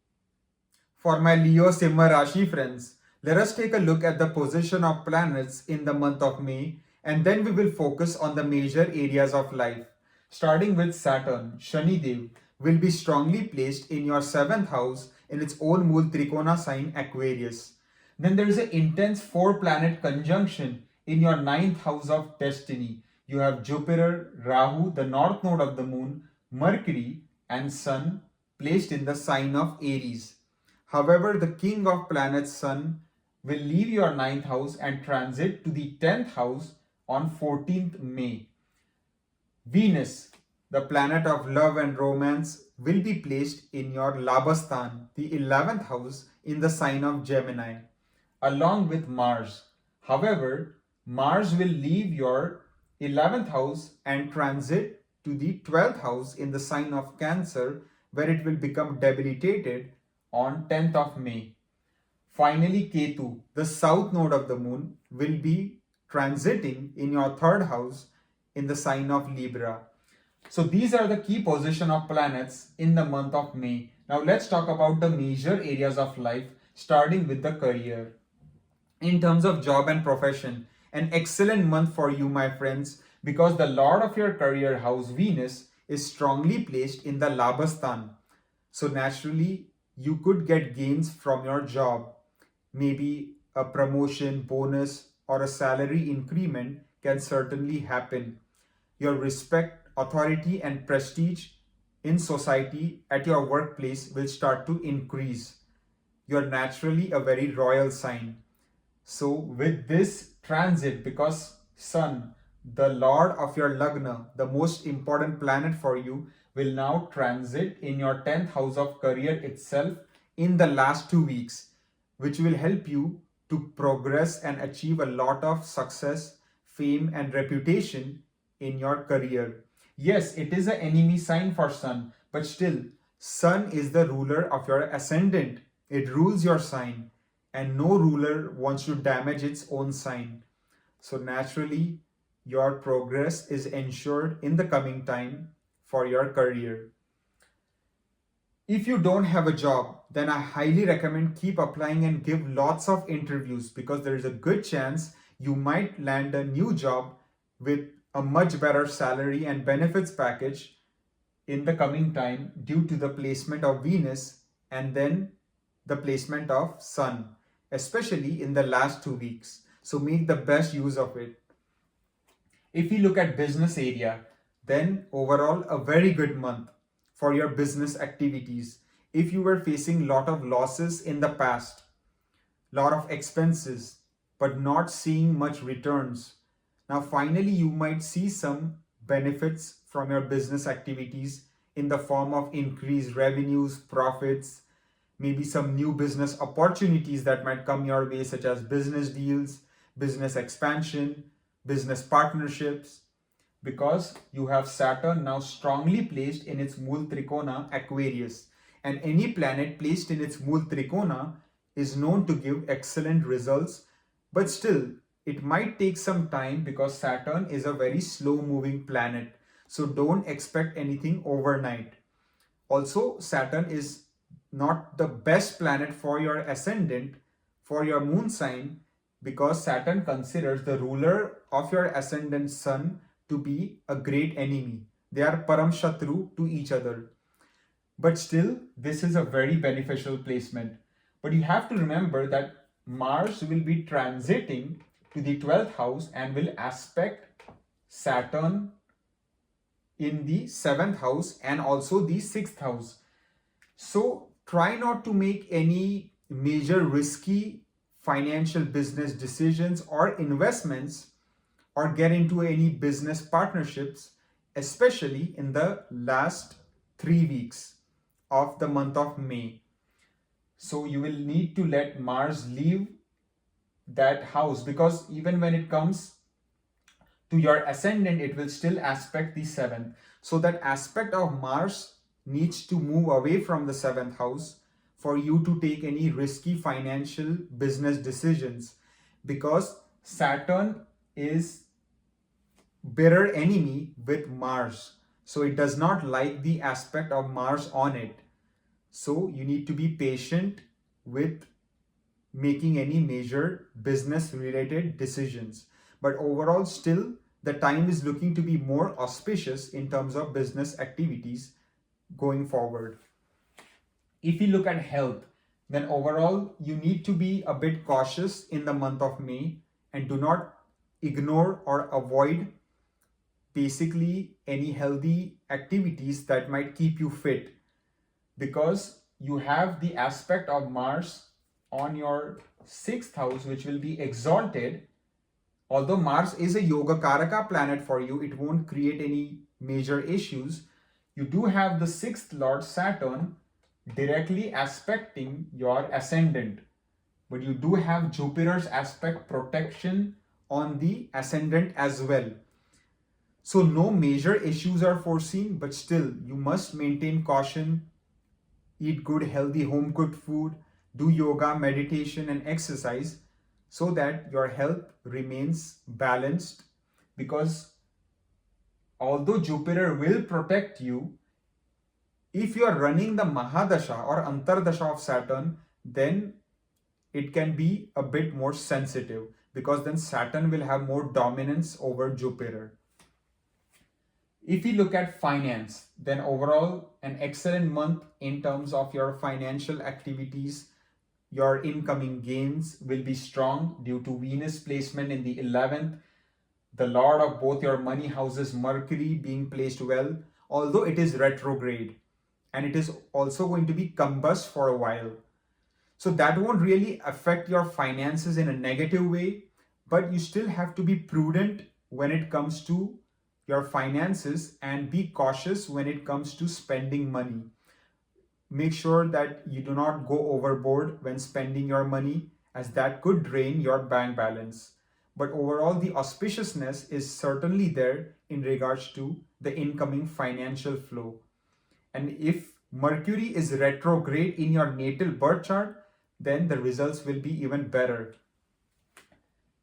For my Leo Simha Rashi friends, let us take a look at the position of planets in the month of May, and then we will focus on the major areas of life. Starting with Saturn, Shani Dev will be strongly placed in your 7th house in its own Mool Trikona sign Aquarius. Then there is an intense 4-planet conjunction in your 9th house of destiny. You have Jupiter, Rahu, the north node of the moon, Mercury and Sun placed in the sign of Aries. However, the king of planets Sun will leave your 9th house and transit to the 10th house on 14th May. Venus, the planet of love and romance, will be placed in your Labhasthan, the 11th house in the sign of Gemini, along with Mars. However, Mars will leave your 11th house and transit to the 12th house in the sign of Cancer, where it will become debilitated on 10th of May. Finally, Ketu, the south node of the moon, will be transiting in your 3rd house in the sign of Libra. So these are the key position of planets in the month of May. Now let's talk about the major areas of life, starting with the career. In terms of job and profession, an excellent month for you, my friends, because the Lord of your career house, Venus, is strongly placed in the Labhasthan. So naturally, you could get gains from your job. Maybe a promotion, bonus, or a salary increment can certainly happen. Your respect, authority, and prestige in society at your workplace will start to increase. You're naturally a very royal sign. So with this transit, because Sun, the Lord of your Lagna, the most important planet for you, will now transit in your 10th house of career itself in the last 2 weeks, which will help you to progress and achieve a lot of success, fame, and reputation in your career. Yes, it is an enemy sign for Sun, but still, Sun is the ruler of your ascendant. It rules your sign, and no ruler wants to damage its own sign. So naturally, your progress is ensured in the coming time for your career. If you don't have a job, then I highly recommend keep applying and give lots of interviews, because there is a good chance you might land a new job with a much better salary and benefits package in the coming time due to the placement of Venus and then the placement of Sun, especially in the last 2 weeks. So make the best use of it. If you look at business area, then overall a very good month for your business activities. If you were facing lot of losses in the past, lot of expenses, but not seeing much returns, now finally you might see some benefits from your business activities in the form of increased revenues, profits, maybe some new business opportunities that might come your way, such as business deals, business expansion, business partnerships, because you have Saturn now strongly placed in its Mool Trikona Aquarius. And any planet placed in its Mool Trikona is known to give excellent results, but still, it might take some time because Saturn is a very slow moving planet. So don't expect anything overnight. Also, Saturn is not the best planet for your ascendant, for your moon sign, because Saturn considers the ruler of your ascendant Sun to be a great enemy. They are Param Shatru to each other. But still, this is a very beneficial placement. But you have to remember that Mars will be transiting to the 12th house and will aspect Saturn in the 7th house and also the 6th house. So try not to make any major risky financial business decisions or investments or get into any business partnerships, especially in the last 3 weeks of the month of May. So you will need to let Mars leave that house, because even when it comes to your ascendant, it will still aspect the 7th. So that aspect of Mars needs to move away from the 7th house for you to take any risky financial business decisions, because Saturn is bitter enemy with Mars. So it does not like the aspect of Mars on it. So you need to be patient with making any major business related decisions. But overall, still, the time is looking to be more auspicious in terms of business activities going forward. If you look at health, then overall, you need to be a bit cautious in the month of May and do not ignore or avoid basically any healthy activities that might keep you fit, because you have the aspect of Mars on your 6th house, which will be exalted. Although Mars is a Yoga Karaka planet for you, it won't create any major issues. You do have the 6th Lord Saturn directly aspecting your ascendant, but you do have Jupiter's aspect protection on the ascendant as well. So no major issues are foreseen, but still you must maintain caution, eat good healthy home cooked food, do yoga, meditation and exercise so that your health remains balanced, because although Jupiter will protect you, if you are running the Mahadasha or Antardasha of Saturn, then it can be a bit more sensitive because then Saturn will have more dominance over Jupiter. If you look at finance, then overall an excellent month in terms of your financial activities. Your incoming gains will be strong due to Venus placement in the 11th, the lord of both your money houses, Mercury, being placed well, although it is retrograde, and it is also going to be combust for a while. So that won't really affect your finances in a negative way, but you still have to be prudent when it comes to your finances and be cautious when it comes to spending money. Make sure that you do not go overboard when spending your money, as that could drain your bank balance. But overall, the auspiciousness is certainly there in regards to the incoming financial flow. And if Mercury is retrograde in your natal birth chart, then the results will be even better.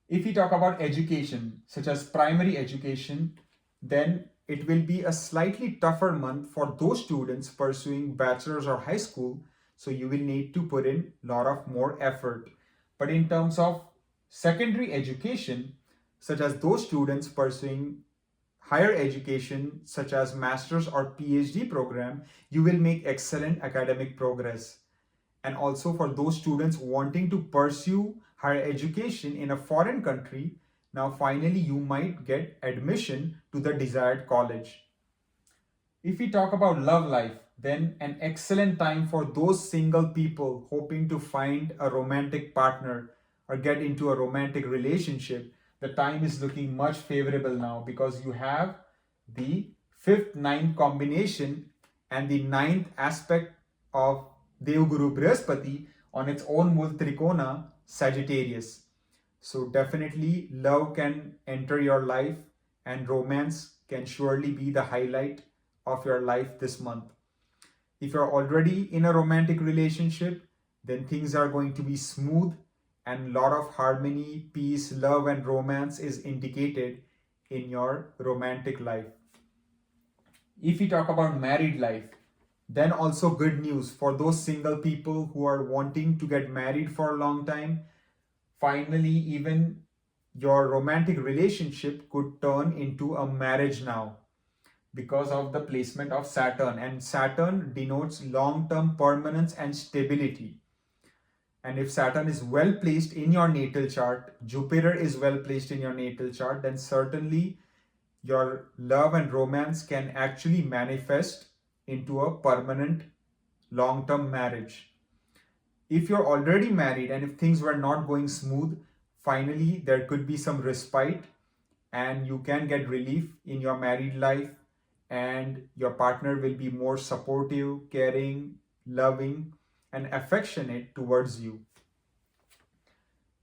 If we talk about education, such as primary education, then it will be a slightly tougher month for those students pursuing bachelor's or high school. So you will need to put in a lot of more effort. But in terms of secondary education, such as those students pursuing higher education, such as master's or PhD program, you will make excellent academic progress. And also for those students wanting to pursue higher education in a foreign country, now finally you might get admission to the desired college. If we talk about love life, then an excellent time for those single people hoping to find a romantic partner or get into a romantic relationship. The time is looking much favorable now because you have the 5th-9th combination and the 9th aspect of Devguru Brihaspati on its own Mul Trikona, Sagittarius. So definitely love can enter your life and romance can surely be the highlight of your life this month. If you're already in a romantic relationship, then things are going to be smooth and a lot of harmony, peace, love and romance is indicated in your romantic life. If we talk about married life, then also good news for those single people who are wanting to get married for a long time. Finally, even your romantic relationship could turn into a marriage now because of the placement of Saturn, and Saturn denotes long-term permanence and stability. And if Saturn is well placed in your natal chart, Jupiter is well placed in your natal chart, then certainly your love and romance can actually manifest into a permanent long-term marriage. If you're already married and if things were not going smooth, finally there could be some respite and you can get relief in your married life, and your partner will be more supportive, caring, loving and affectionate towards you.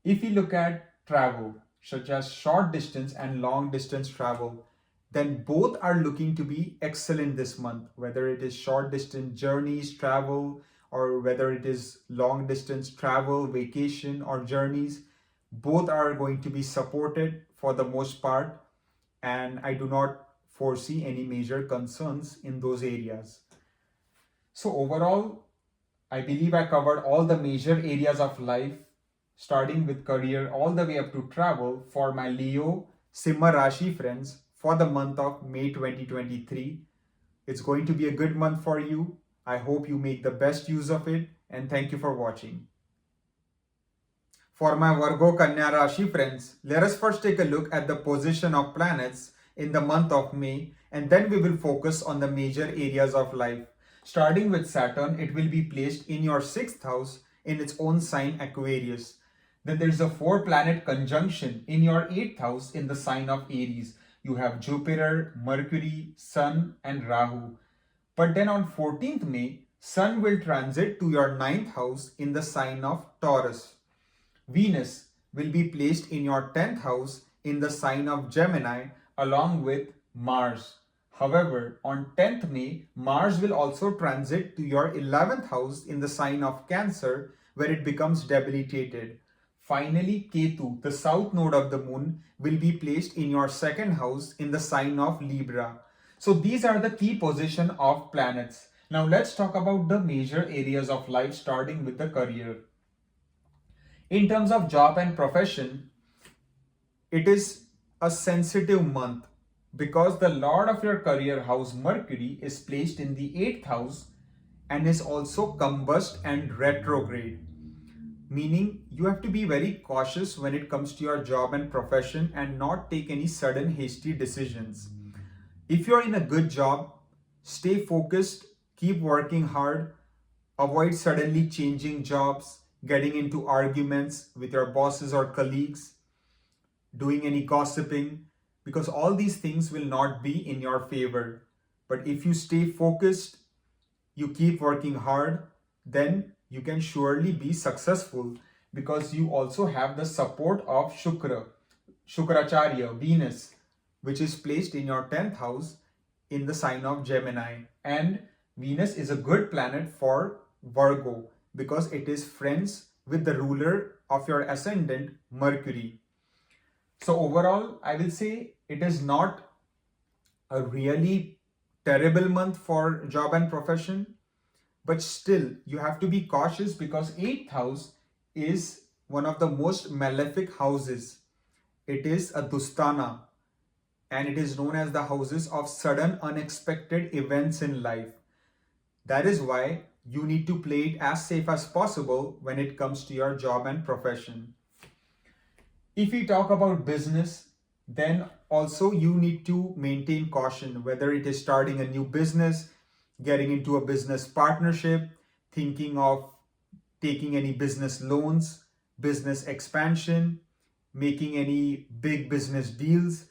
If we look at travel, such as short distance and long distance travel, then both are looking to be excellent this month, whether it is short distance journeys, travel, or whether it is long distance travel, vacation or journeys. Both are going to be supported for the most part, and I do not foresee any major concerns in those areas. So overall, I believe I covered all the major areas of life, starting with career all the way up to travel for my Leo Simha Rashi friends for the month of May 2023. It's going to be a good month for you. I hope you make the best use of it, and thank you for watching. For my Virgo Kanya Rashi friends, let us first take a look at the position of planets in the month of May, and then we will focus on the major areas of life. Starting with Saturn, it will be placed in your 6th house in its own sign Aquarius. Then there is a 4-planet conjunction in your 8th house in the sign of Aries. You have Jupiter, Mercury, Sun and Rahu. But then on 14th May, Sun will transit to your 9th house in the sign of Taurus. Venus will be placed in your 10th house in the sign of Gemini along with Mars. However, on 10th May, Mars will also transit to your 11th house in the sign of Cancer, where it becomes debilitated. finally Ketu, the south node of the moon, will be placed in your second house in the sign of Libra. So these are the key position of planets. Now let's talk about the major areas of life, starting with the career. In terms of job and profession, it is a sensitive month because the lord of your career house, Mercury, is placed in the 8th house and is also combust and retrograde, meaning you have to be very cautious when it comes to your job and profession and not take any sudden hasty decisions. If you're in a good job, stay focused, keep working hard, avoid suddenly changing jobs, getting into arguments with your bosses or colleagues, doing any gossiping, because all these things will not be in your favor. But if you stay focused, you keep working hard, then you can surely be successful, because you also have the support of Shukracharya, Venus, which is placed in your 10th house in the sign of Gemini. And Venus is a good planet for Virgo because it is friends with the ruler of your ascendant, Mercury. So overall, I will say it is not a really terrible month for job and profession, but still you have to be cautious because 8th house is one of the most malefic houses. It is a Dustana and it is known as the houses of sudden unexpected events in life. That is why you need to play it as safe as possible when it comes to your job and profession. If we talk about business, then also you need to maintain caution, whether it is starting a new business, getting into a business partnership, thinking of taking any business loans, business expansion, making any big business deals,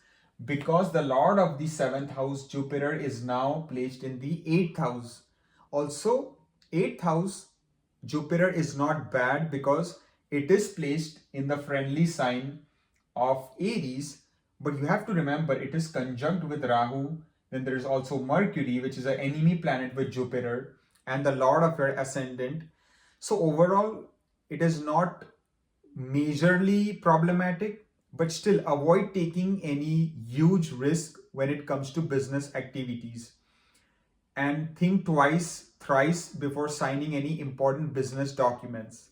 because the lord of the 7th house, Jupiter, is now placed in the 8th house. Also, 8th house, Jupiter is not bad because it is placed in the friendly sign of Aries, but you have to remember it is conjunct with Rahu. Then there is also Mercury, which is an enemy planet with Jupiter and the lord of your ascendant. So overall, it is not majorly problematic, but still avoid taking any huge risk when it comes to business activities. And think twice, thrice before signing any important business documents.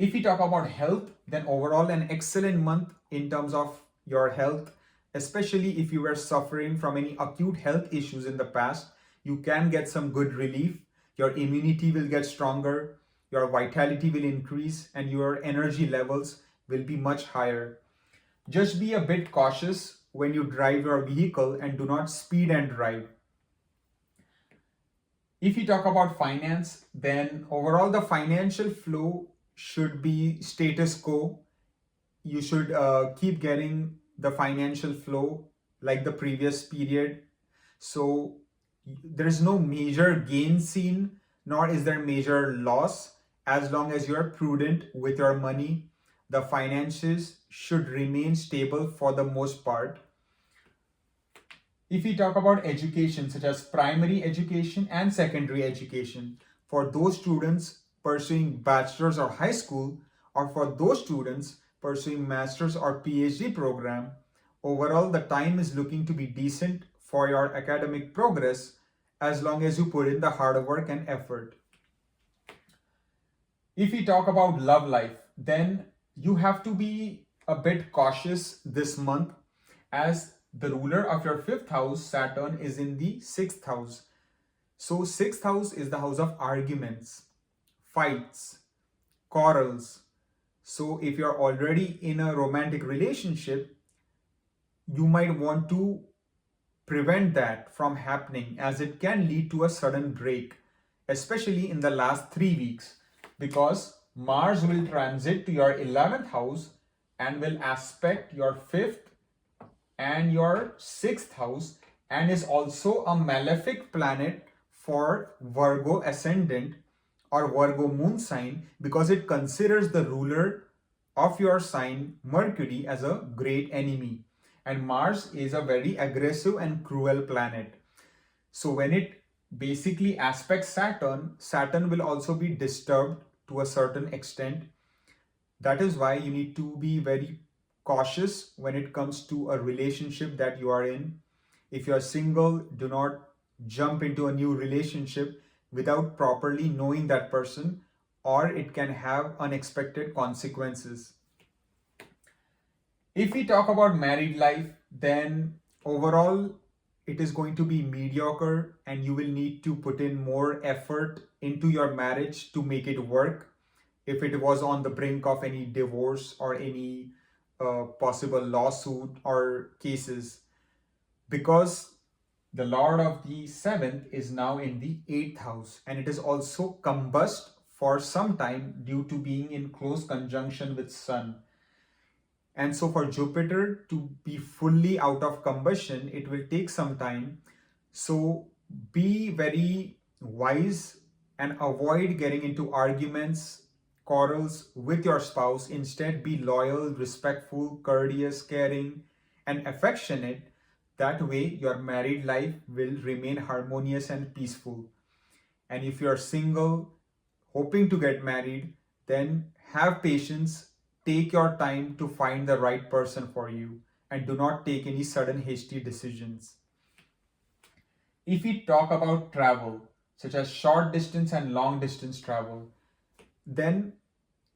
If we talk about health, then overall an excellent month in terms of your health, especially if you were suffering from any acute health issues in the past. You can get some good relief. Your immunity will get stronger, your vitality will increase, and your energy levels will be much higher. Just be a bit cautious when you drive your vehicle and do not speed and drive. If you talk about finance, then overall the financial flow should be status quo. You should keep getting the financial flow like the previous period. So there is no major gain seen, nor is there major loss. As long as you are prudent with your money, the finances should remain stable for the most part. If we talk about education, such as primary education and secondary education, for those students pursuing bachelor's or high school, or for those students pursuing master's or PhD program, overall the time is looking to be decent for your academic progress as long as you put in the hard work and effort. If we talk about love life, then you have to be a bit cautious this month, as the ruler of your 5th house, Saturn, is in the 6th house. So 6th house is the house of arguments, fights, quarrels. So if you're already in a romantic relationship, you might want to prevent that from happening, as it can lead to a sudden break, especially in the last 3 weeks, because Mars will transit to your 11th house and will aspect your 5th and your 6th house, and is also a malefic planet for Virgo ascendant or Virgo moon sign, because it considers the ruler of your sign, Mercury, as a great enemy. And Mars is a very aggressive and cruel planet. So when it basically aspects Saturn, Saturn will also be disturbed to a certain extent. That is why you need to be very cautious when it comes to a relationship that you are in. If you are single, do not jump into a new relationship without properly knowing that person, or it can have unexpected consequences. If we talk about married life, then overall it is going to be mediocre and you will need to put in more effort into your marriage to make it work. If it was on the brink of any divorce or any possible lawsuit or cases, because the Lord of the seventh is now in the eighth house and it is also combust for some time due to being in close conjunction with Sun. And so for Jupiter to be fully out of combustion, it will take some time. So be very wise and avoid getting into arguments, quarrels with your spouse. Instead, be loyal, respectful, courteous, caring, and affectionate. That way, your married life will remain harmonious and peaceful. And if you're single, hoping to get married, then have patience, take your time to find the right person for you, and do not take any sudden hasty decisions. If we talk about travel, such as short distance and long distance travel, then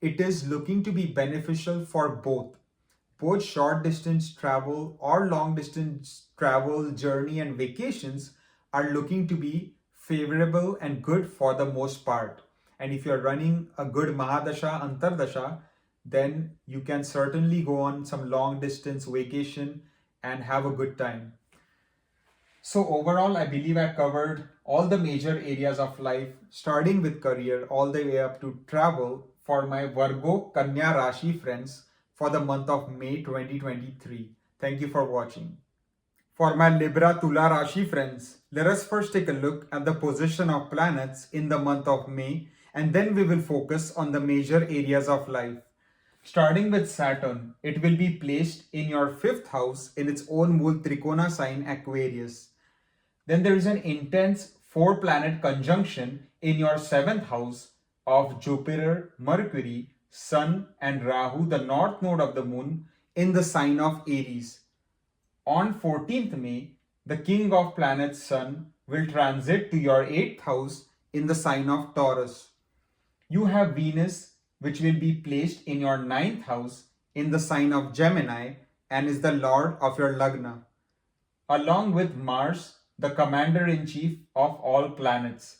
it is looking to be beneficial for both. Both short distance travel or long distance travel, journey, and vacations are looking to be favorable and good for the most part. And if you're running a good Mahadasha, Antardasha, then you can certainly go on some long distance vacation and have a good time. So overall, I believe I covered all the major areas of life, starting with career all the way up to travel for my Virgo Kanya Rashi friends for the month of May 2023. Thank you for watching. For my Libra Tula Rashi friends, let us first take a look at the position of planets in the month of May, and then we will focus on the major areas of life. Starting with Saturn, it will be placed in your 5th house in its own Mool Trikona sign Aquarius. Then there is an intense 4-planet conjunction in your 7th house of Jupiter, Mercury, Sun and Rahu, the north node of the moon, in the sign of Aries. On 14th May, the king of planets Sun will transit to your 8th house in the sign of Taurus. You have Venus, which will be placed in your 9th house in the sign of Gemini and is the lord of your Lagna, along with Mars, the commander-in-chief of all planets.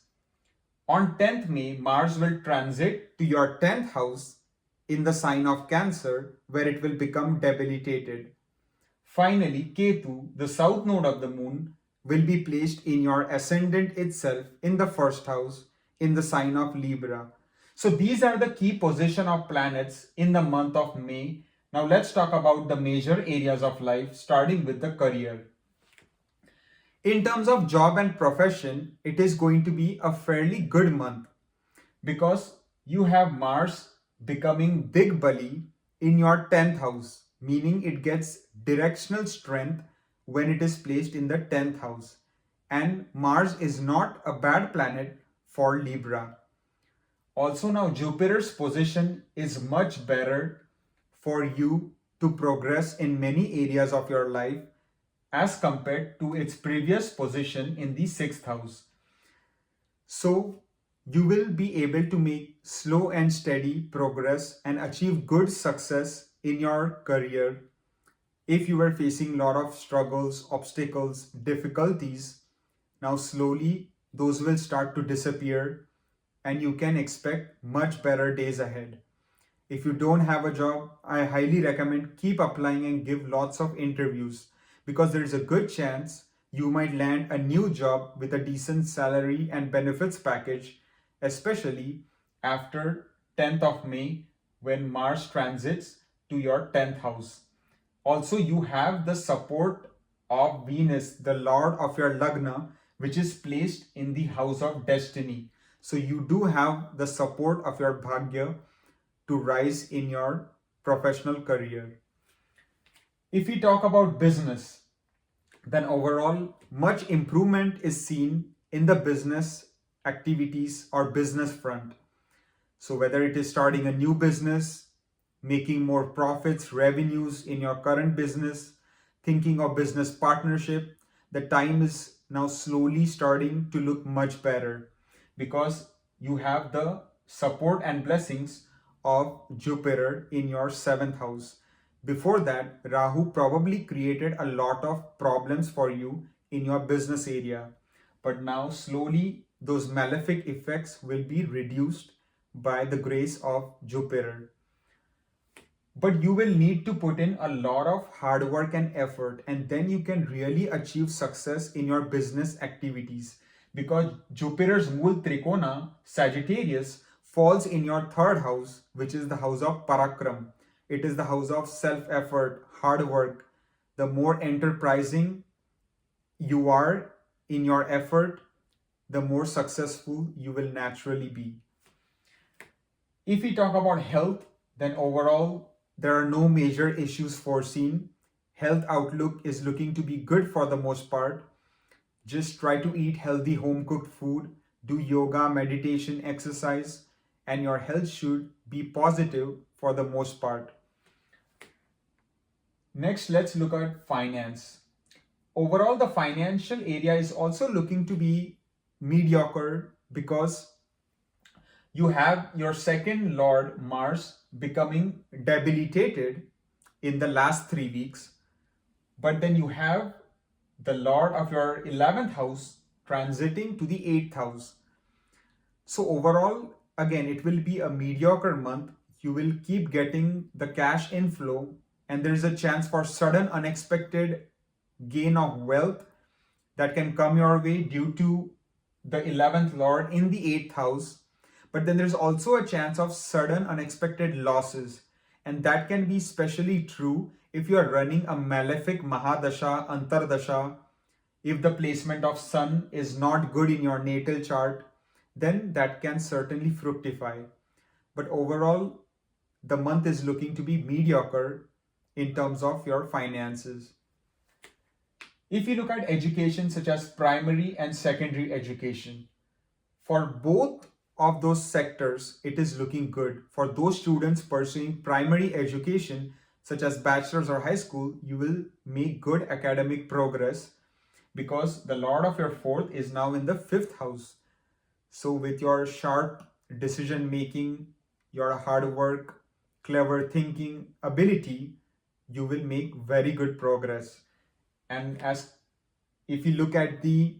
On 10th May, Mars will transit to your 10th house in the sign of Cancer, where it will become debilitated. Finally, Ketu, the south node of the moon, will be placed in your ascendant itself in the 1st house in the sign of Libra. So these are the key position of planets in the month of May. Now let's talk about the major areas of life, starting with the career. In terms of job and profession, it is going to be a fairly good month because you have Mars becoming Big Bali in your 10th house, meaning it gets directional strength when it is placed in the 10th house. And Mars is not a bad planet for Libra. Also now Jupiter's position is much better for you to progress in many areas of your life as compared to its previous position in the 6th house. So you will be able to make slow and steady progress and achieve good success in your career. If you were facing a lot of struggles, obstacles, difficulties, now slowly those will start to disappear and you can expect much better days ahead. If you don't have a job, I highly recommend keep applying and give lots of interviews because there is a good chance you might land a new job with a decent salary and benefits package, especially after 10th of May when Mars transits to your 10th house. Also, you have the support of Venus, the lord of your Lagna, which is placed in the house of destiny. So you do have the support of your Bhagya to rise in your professional career. If we talk about business, then overall much improvement is seen in the business activities or business front. So whether it is starting a new business, making more profits, revenues in your current business, thinking of business partnership, the time is now slowly starting to look much better because you have the support and blessings of Jupiter in your seventh house. Before that, Rahu probably created a lot of problems for you in your business area. But now, slowly, those malefic effects will be reduced by the grace of Jupiter. But you will need to put in a lot of hard work and effort, and then you can really achieve success in your business activities because Jupiter's Mool Trikona, Sagittarius, falls in your third house, which is the house of Parakram. It is the house of self effort, hard work. The more enterprising you are in your effort, the more successful you will naturally be. If we talk about health, then overall, there are no major issues foreseen. Health outlook is looking to be good for the most part. Just try to eat healthy home cooked food, do yoga, meditation, exercise, and your health should be positive for the most part. Next, let's look at finance. Overall, the financial area is also looking to be mediocre because you have your second lord Mars becoming debilitated in the last 3 weeks, but then you have the lord of your 11th house transiting to the 8th house. So overall, again, it will be a mediocre month. You will keep getting the cash inflow, and there is a chance for sudden unexpected gain of wealth that can come your way due to the 11th lord in the 8th house. But then there's also a chance of sudden unexpected losses, and that can be especially true if you are running a malefic Mahadasha, Antardasha. If the placement of Sun is not good in your natal chart, then that can certainly fructify. But overall, the month is looking to be mediocre in terms of your finances. If you look at education such as primary and secondary education, for both of those sectors, it is looking good. For those students pursuing primary education, such as bachelor's or high school, you will make good academic progress because the lord of your fourth is now in the 5th house. So with your sharp decision making, your hard work, clever thinking ability, you will make very good progress. And as if you look at the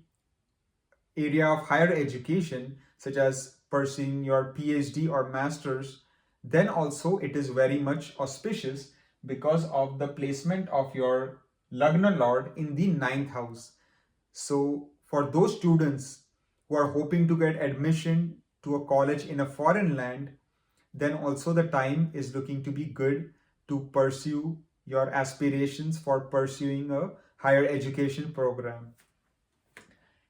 area of higher education, such as pursuing your PhD or master's, then also it is very much auspicious because of the placement of your Lagna Lord in the 9th house. So for those students who are hoping to get admission to a college in a foreign land, then also the time is looking to be good to pursue your aspirations for pursuing a higher education program.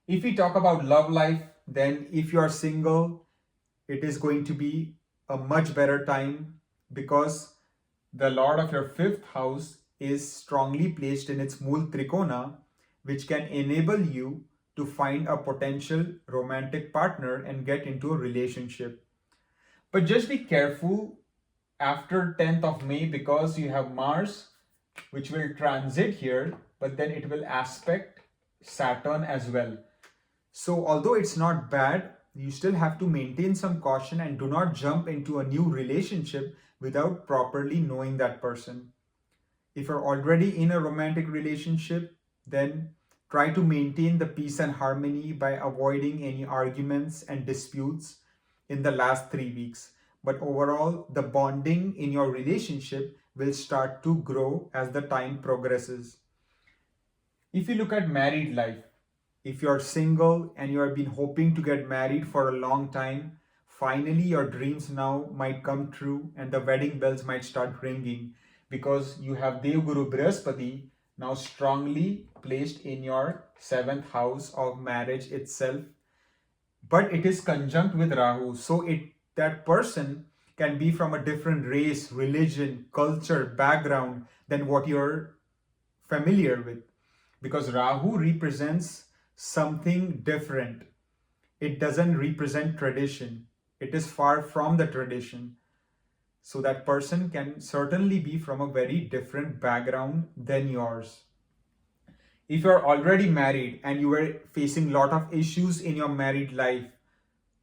If we talk about love life, then if you are single, it is going to be a much better time because the lord of your 5th house is strongly placed in its Mool Trikona, which can enable you to find a potential romantic partner and get into a relationship. But just be careful after 10th of May because you have Mars, which will transit here, but then it will aspect Saturn as well. So although it's not bad, you still have to maintain some caution and do not jump into a new relationship without properly knowing that person. If you're already in a romantic relationship, then try to maintain the peace and harmony by avoiding any arguments and disputes in the last 3 weeks. But overall, the bonding in your relationship will start to grow as the time progresses. If you look at married life, if you're single and you have been hoping to get married for a long time, finally your dreams now might come true and the wedding bells might start ringing because you have Devguru Brihaspati now strongly placed in your 7th house of marriage itself. But it is conjunct with Rahu, so that person can be from a different race, religion, culture, background than what you're familiar with. Because Rahu represents something different. It doesn't represent tradition. It is far from the tradition. So that person can certainly be from a very different background than yours. If you're already married and you were facing a lot of issues in your married life,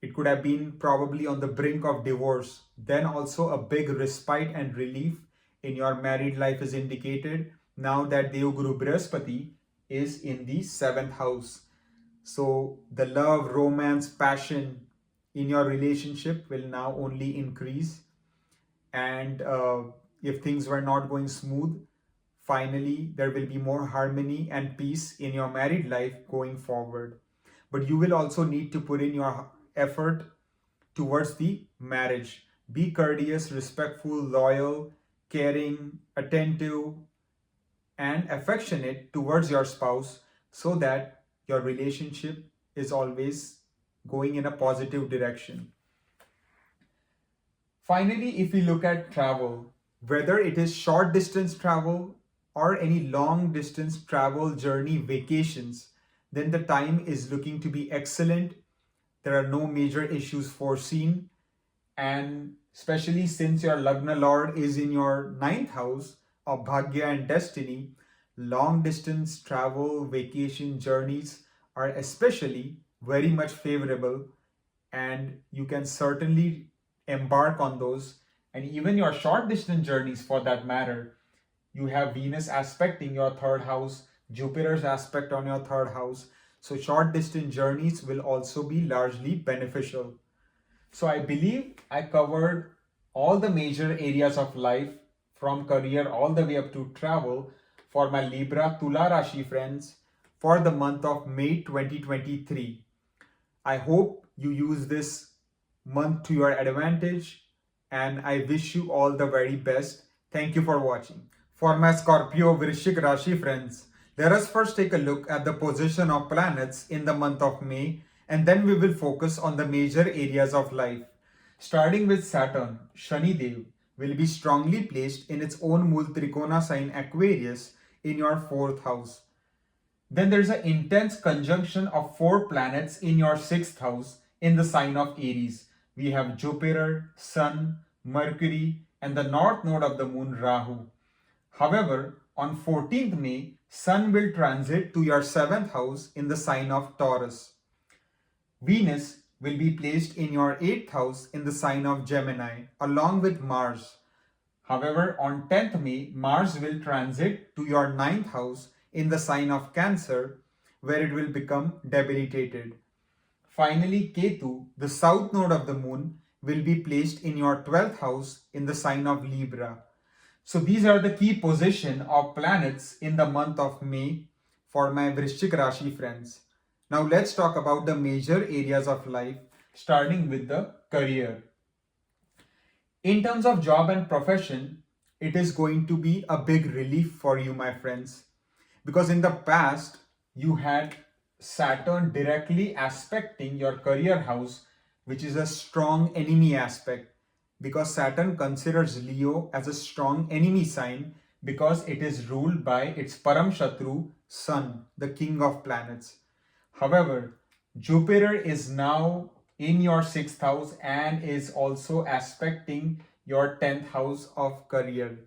it could have been probably on the brink of divorce, then also a big respite and relief in your married life is indicated now that Devguru Brihaspati is in the 7th house. So the love, romance, passion in your relationship will now only increase. And if things were not going smooth, finally there will be more harmony and peace in your married life going forward. But you will also need to put in your effort towards the marriage. Be courteous, respectful, loyal, caring, attentive, and affectionate towards your spouse so that your relationship is always going in a positive direction. Finally, if we look at travel, whether it is short distance travel or any long distance travel, journey, vacations, then the time is looking to be excellent. There are no major issues foreseen. And especially since your Lagna Lord is in your 9th house of Bhagya and Destiny, long distance travel, vacation, journeys are especially very much favorable, and you can certainly embark on those. And even your short distance journeys for that matter, you have Venus aspecting your 3rd house, Jupiter's aspect on your 3rd house. So short distance journeys will also be largely beneficial. So I believe I covered all the major areas of life from career all the way up to travel for my Libra Tula Rashi friends for the month of May 2023. I hope you use this month to your advantage, and I wish you all the very best. Thank you for watching. For my Scorpio Vrishik Rashi friends, let us first take a look at the position of planets in the month of May, and then we will focus on the major areas of life. Starting with Saturn, Shani Dev will be strongly placed in its own Mool Trikona sign Aquarius in your 4th house. Then there is an intense conjunction of 4 planets in your 6th house in the sign of Aries. We have Jupiter, Sun, Mercury, and the north node of the moon Rahu. However, on 14th May, Sun will transit to your 7th house in the sign of Taurus. Venus will be placed in your 8th house in the sign of Gemini along with Mars. However, on 10th May, Mars will transit to your 9th house in the sign of Cancer, where it will become debilitated. Finally, Ketu, the south node of the moon, will be placed in your 12th house in the sign of Libra. So these are the key position of planets in the month of May for my Vrishchik Rashi friends. Now let's talk about the major areas of life, starting with the career. In terms of job and profession, it is going to be a big relief for you, my friends, because in the past you had Saturn directly aspecting your career house, which is a strong enemy aspect, because Saturn considers Leo as a strong enemy sign because it is ruled by its Param Shatru, Sun, the king of planets. However, Jupiter is now in your 6th house and is also aspecting your 10th house of career.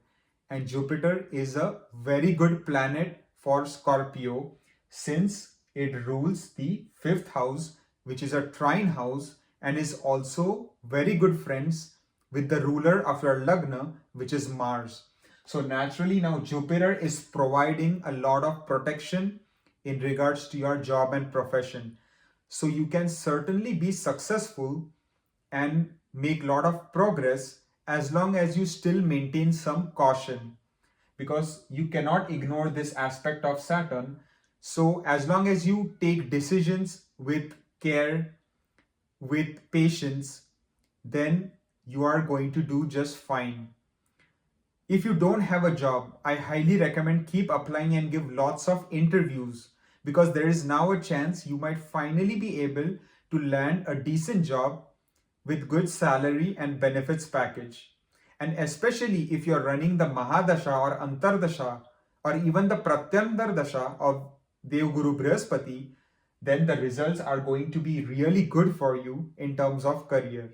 And Jupiter is a very good planet for Scorpio since it rules the 5th house, which is a trine house, and is also very good friends with the ruler of your Lagna, which is Mars. So naturally now Jupiter is providing a lot of protection in regards to your job and profession. So you can certainly be successful and make a lot of progress as long as you still maintain some caution, because you cannot ignore this aspect of Saturn. So as long as you take decisions with care, with patience, then you are going to do just fine. If you don't have a job, I highly recommend keep applying and give lots of interviews, because there is now a chance you might finally be able to land a decent job with good salary and benefits package. And especially if you're running the Mahadasha or Antardasha or even the Pratyandar Dasha of Devguru Brihaspati, then the results are going to be really good for you in terms of career.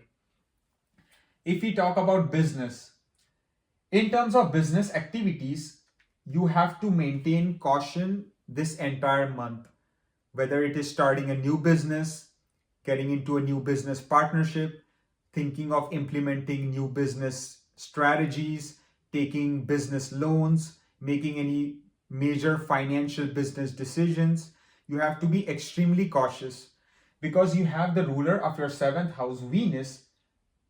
If we talk about business, in terms of business activities, you have to maintain caution this entire month, whether it is starting a new business, getting into a new business partnership, thinking of implementing new business strategies, taking business loans, making any major financial business decisions. You have to be extremely cautious because you have the ruler of your seventh house, Venus,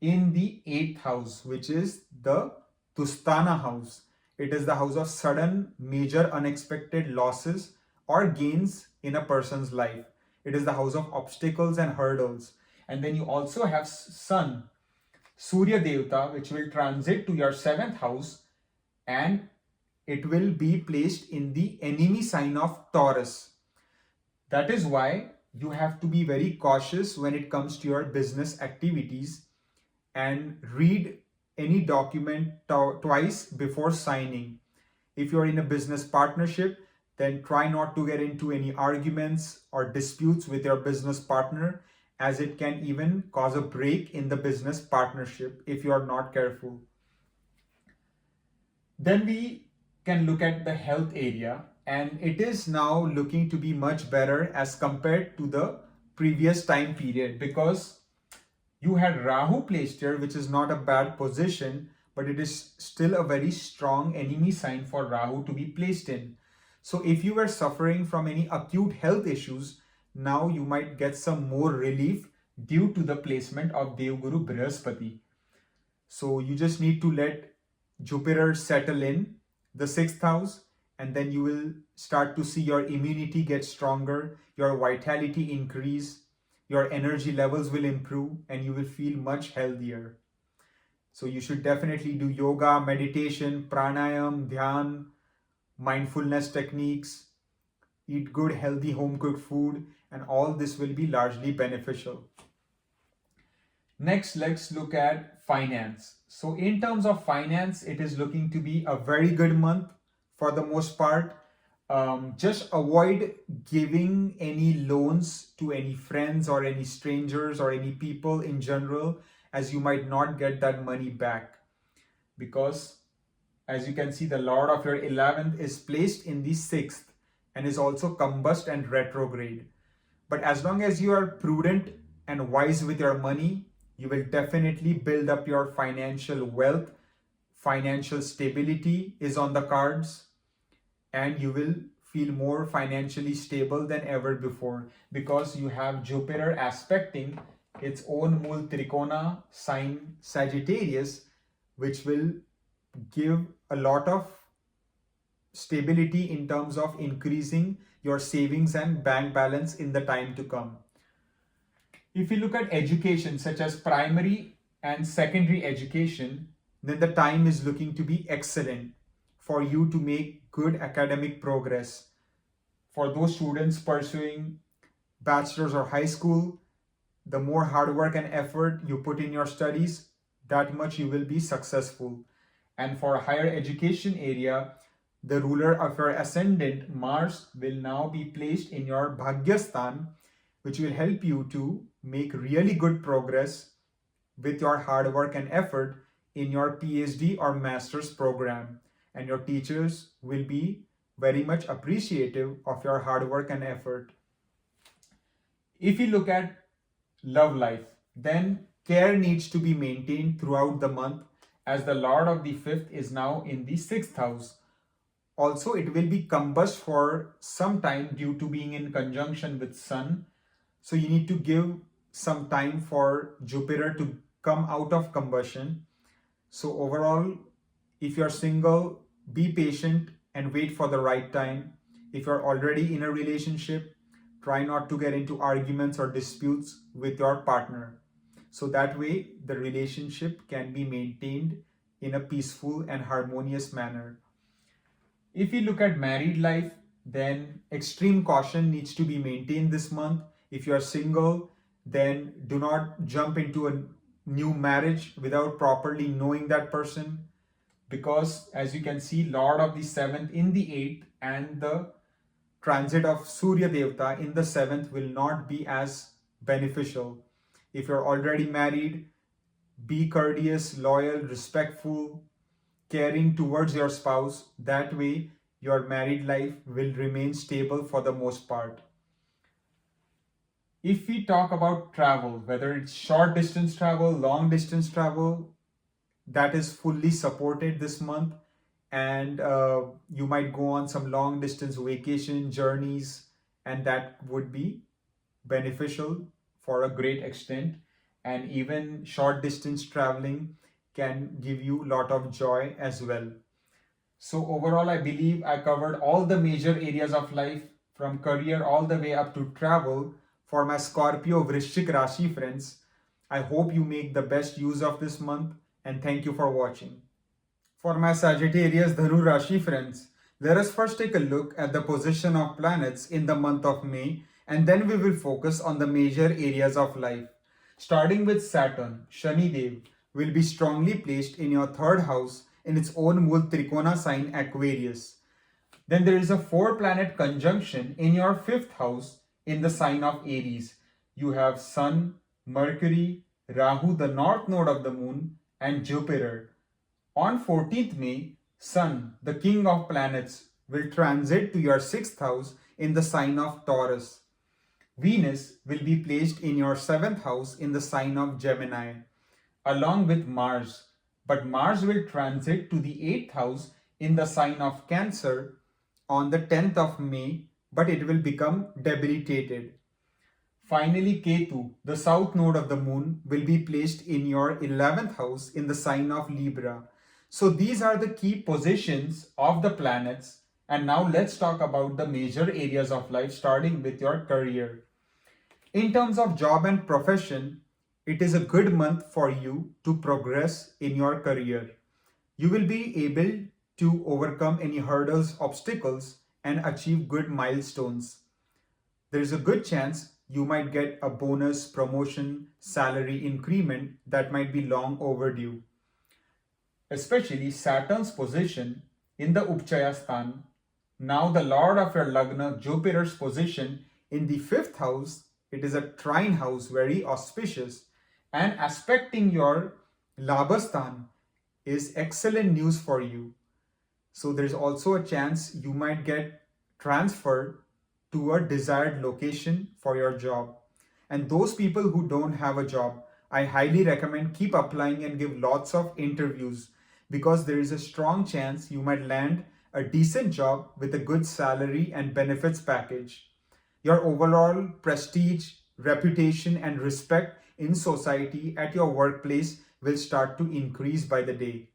in the eighth house, which is the Tustana house. It is the house of sudden, major, unexpected losses or gains in a person's life. It is the house of obstacles and hurdles. And then you also have Sun, Surya Devata, which will transit to your seventh house, and it will be placed in the enemy sign of Taurus. That is why you have to be very cautious when it comes to your business activities and read any document twice before signing. If you're in a business partnership, then try not to get into any arguments or disputes with your business partner, as it can even cause a break in the business partnership if you're not careful. Then we can look at the health area, and it is now looking to be much better as compared to the previous time period, because you had Rahu placed here, which is not a bad position, but it is still a very strong enemy sign for Rahu to be placed in. So if you were suffering from any acute health issues, now you might get some more relief due to the placement of Devguru Brihaspati. So you just need to let Jupiter settle in the sixth house, and then you will start to see your immunity get stronger, your vitality increase, your energy levels will improve, and you will feel much healthier. So you should definitely do yoga, meditation, pranayam, dhyan, mindfulness techniques, eat good, healthy, home cooked food, and all this will be largely beneficial. Next, let's look at finance. So in terms of finance, it is looking to be a very good month for the most part. Just avoid giving any loans to any friends or any strangers or any people in general, as you might not get that money back, because as you can see, the Lord of your 11th is placed in the 6th and is also combust and retrograde. But as long as you are prudent and wise with your money, you will definitely build up your financial wealth. Financial stability is on the cards, and you will feel more financially stable than ever before, because you have Jupiter aspecting its own Mul Trikona sign Sagittarius, which will give a lot of stability in terms of increasing your savings and bank balance in the time to come. If you look at education, such as primary and secondary education, then the time is looking to be excellent for you to make good academic progress. For those students pursuing bachelor's or high school, the more hard work and effort you put in your studies, that much you will be successful. And for higher education area, the ruler of your ascendant, Mars, will now be placed in your Bhagyasthan, which will help you to make really good progress with your hard work and effort in your PhD or master's program. And your teachers will be very much appreciative of your hard work and effort. If you look at love life, then care needs to be maintained throughout the month, as the Lord of the 5th is now in the 6th house. Also, it will be combust for some time due to being in conjunction with Sun. So you need to give some time for Jupiter to come out of combustion. So overall, if you're single, be patient and wait for the right time. If you're already in a relationship, try not to get into arguments or disputes with your partner. So that way, the relationship can be maintained in a peaceful and harmonious manner. If you look at married life, then extreme caution needs to be maintained this month. If you're single, then do not jump into a new marriage without properly knowing that person, because as you can see, Lord of the 7th in the 8th and the transit of Surya Devata in the 7th will not be as beneficial. If you're already married, Be courteous, loyal, respectful, caring towards your spouse. That way, your married life will remain stable for the most part. If we talk about travel, whether it's short distance travel, long distance travel, that is fully supported this month. And you might go on some long distance vacation journeys, and that would be beneficial for a great extent. And even short distance traveling can give you a lot of joy as well. So overall, I believe I covered all the major areas of life, from career all the way up to travel, for my Scorpio Vrishchik Rashi friends. I hope you make the best use of this month, and thank you for watching. For my Sagittarius Dhanu Rashi friends, let us first take a look at the position of planets in the month of May, and then we will focus on the major areas of life. Starting with Saturn, Shani Dev will be strongly placed in your third house in its own Mul Trikona sign Aquarius. Then there is a 4-planet conjunction in your fifth house in the sign of Aries. You have Sun, Mercury, Rahu, the north node of the moon, and Jupiter. On 14th May, Sun, the king of planets, will transit to your 6th house in the sign of Taurus. Venus will be placed in your 7th house in the sign of Gemini, along with Mars. But Mars will transit to the 8th house in the sign of Cancer on the 10th of May, but it will become debilitated. Finally, Ketu, the south node of the moon, will be placed in your 11th house in the sign of Libra. So these are the key positions of the planets. And now let's talk about the major areas of life, starting with your career. In terms of job and profession, it is a good month for you to progress in your career. You will be able to overcome any hurdles, obstacles, and achieve good milestones. There is a good chance you might get a bonus, promotion, salary increment that might be long overdue. Especially Saturn's position in the Upchaya Sthan. Now the Lord of your Lagna, Jupiter's position in the 5th house, it is a trine house, very auspicious, and aspecting your Labhasthan is excellent news for you. So there's also a chance you might get transferred to a desired location for your job. And those people who don't have a job, I highly recommend keep applying and give lots of interviews, because there is a strong chance you might land a decent job with a good salary and benefits package. Your overall prestige, reputation, and respect in society at your workplace will start to increase by the day.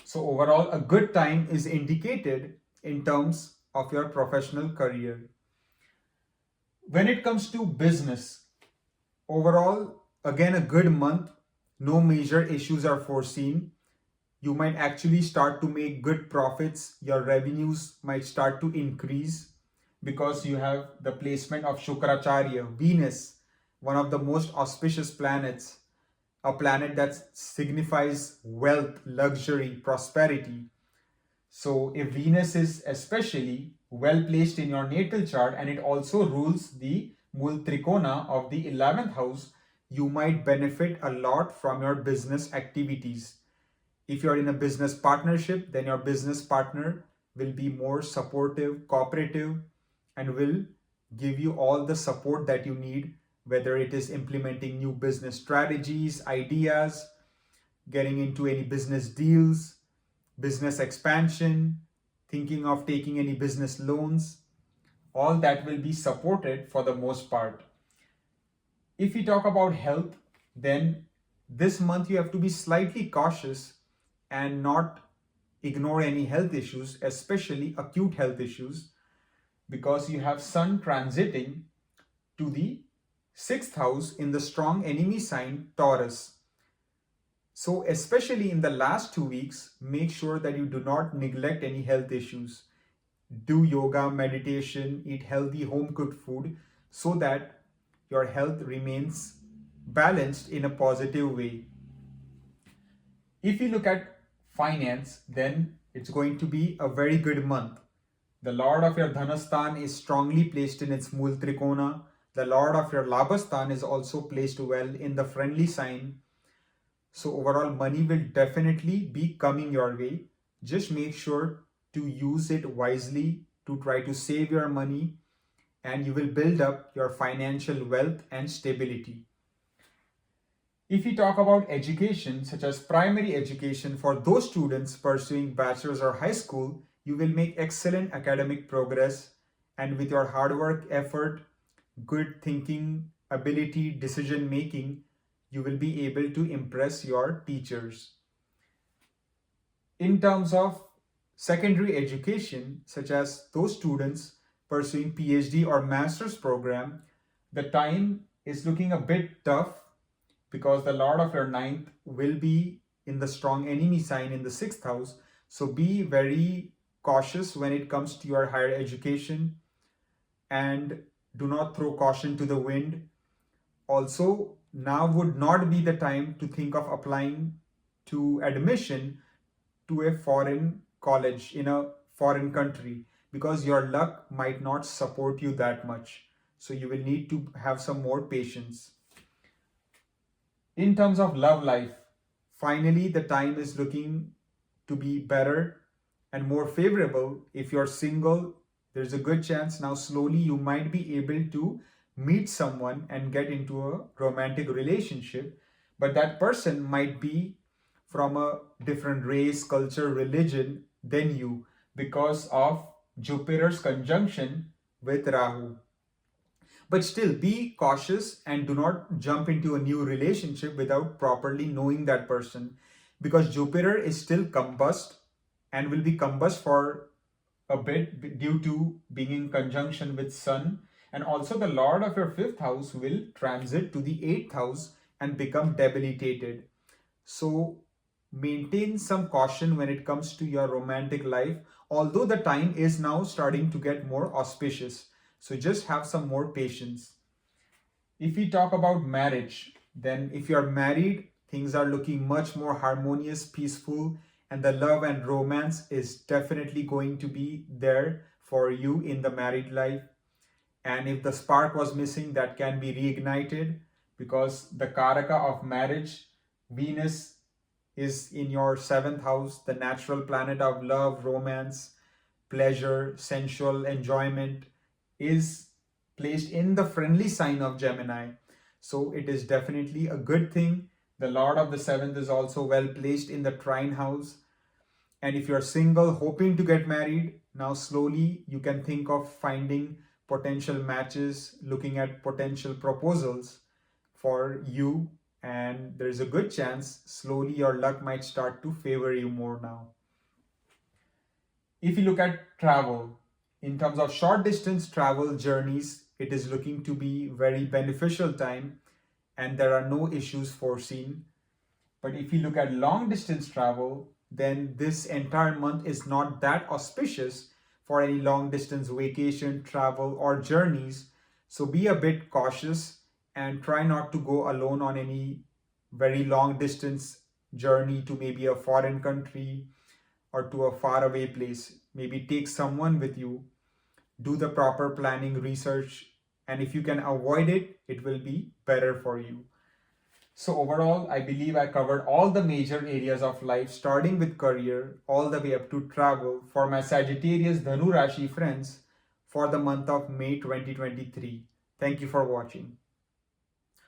So overall, a good time is indicated in terms of your professional career. When it comes to business, overall, again, a good month. No major issues are foreseen. You might actually start to make good profits. Your revenues might start to increase because you have the placement of Shukracharya, Venus, one of the most auspicious planets, a planet that signifies wealth, luxury, prosperity. So if Venus is especially well placed in your natal chart, and it also rules the Mul Trikona of the 11th house, you might benefit a lot from your business activities. If you're in a business partnership, then your business partner will be more supportive, cooperative, and will give you all the support that you need, whether it is implementing new business strategies, ideas, getting into any business deals, business expansion, thinking of taking any business loans. All that will be supported for the most part. If we talk about health, then this month you have to be slightly cautious and not ignore any health issues, especially acute health issues, because you have Sun transiting to the 6th house in the strong enemy sign Taurus. So especially in the last 2 weeks, make sure that you do not neglect any health issues. Do yoga, meditation, eat healthy home cooked food so that your health remains balanced in a positive way. If you look at finance, then it's going to be a very good month. The Lord of your Dhanasthan is strongly placed in its Mul Trikona. The Lord of your Labhasthan is also placed well in the friendly sign. So overall, money will definitely be coming your way. Just make sure to use it wisely to try to save your money, and you will build up your financial wealth and stability. If we talk about education, such as primary education for those students pursuing bachelor's or high school, you will make excellent academic progress, and with your hard work, effort, good thinking, ability, decision making, you will be able to impress your teachers. In terms of secondary education, such as those students pursuing PhD or master's program, the time is looking a bit tough because the Lord of your ninth will be in the strong enemy sign in the sixth house. So be very cautious when it comes to your higher education, and do not throw caution to the wind. Also, now would not be the time to think of applying to admission to a foreign college in a foreign country, because your luck might not support you that much. So you will need to have some more patience. In terms of love life, finally the time is looking to be better and more favorable. If you're single, there's a good chance now slowly you might be able to meet someone and get into a romantic relationship, but that person might be from a different race, culture, religion than you because of Jupiter's conjunction with Rahu. But still, be cautious and do not jump into a new relationship without properly knowing that person, because Jupiter is still combust and will be combust for a bit due to being in conjunction with Sun. And also the Lord of your fifth house will transit to the eighth house and become debilitated. So maintain some caution when it comes to your romantic life, although the time is now starting to get more auspicious. So just have some more patience. If we talk about marriage, then if you're married, things are looking much more harmonious, peaceful, and the love and romance is definitely going to be there for you in the married life. And if the spark was missing, that can be reignited, because the Karaka of marriage, Venus, is in your seventh house, the natural planet of love, romance, pleasure, sensual enjoyment, is placed in the friendly sign of Gemini. So it is definitely a good thing. The Lord of the seventh is also well placed in the trine house. And if you're single, hoping to get married, now slowly you can think of finding potential matches, looking at potential proposals for you, and there's a good chance slowly your luck might start to favor you more now. If you look at travel, in terms of short distance travel journeys, it is looking to be very beneficial time and there are no issues foreseen. But if you look at long distance travel, then this entire month is not that auspicious for any long distance vacation, travel, or journeys. So be a bit cautious and try not to go alone on any very long distance journey to maybe a foreign country or to a faraway place. Maybe take someone with you, do the proper planning, research, and if you can avoid it, it will be better for you. So overall, I believe I covered all the major areas of life, starting with career, all the way up to travel for my Sagittarius Dhanu Rashi friends for the month of May 2023. Thank you for watching.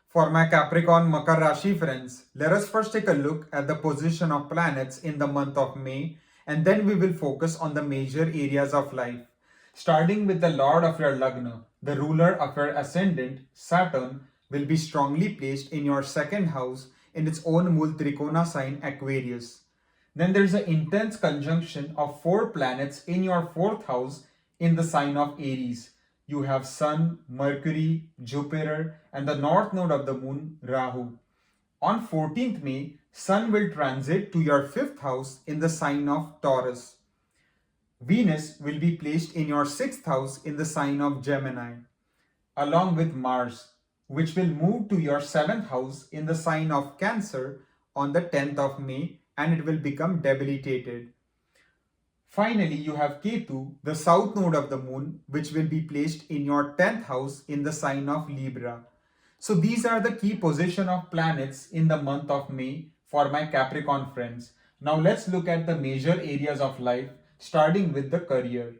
For my Capricorn Makar Rashi friends, let us first take a look at the position of planets in the month of May, and then we will focus on the major areas of life. Starting with the Lord of your Lagna, the ruler of your ascendant, Saturn, will be strongly placed in your second house in its own Mul Trikona sign Aquarius. Then there is an intense conjunction of 4 planets in your fourth house in the sign of Aries. You have Sun, Mercury, Jupiter, and the north node of the moon, Rahu. On 14th May, Sun will transit to your fifth house in the sign of Taurus. Venus will be placed in your sixth house in the sign of Gemini, along with Mars, which will move to your seventh house in the sign of Cancer on the 10th of May, and it will become debilitated. Finally, you have Ketu, the south node of the moon, which will be placed in your 10th house in the sign of Libra. So these are the key position of planets in the month of May for my Capricorn friends. Now let's look at the major areas of life, starting with the career.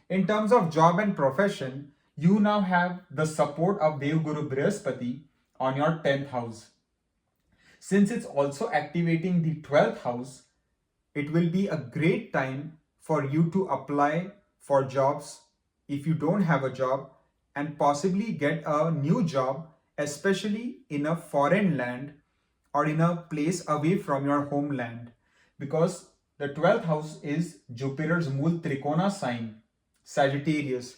In terms of job and profession, you now have the support of Devguru Brihaspati on your 10th house. Since it's also activating the 12th house, it will be a great time for you to apply for jobs if you don't have a job and possibly get a new job, especially in a foreign land or in a place away from your homeland, because the 12th house is Jupiter's Mool Trikona sign, Sagittarius.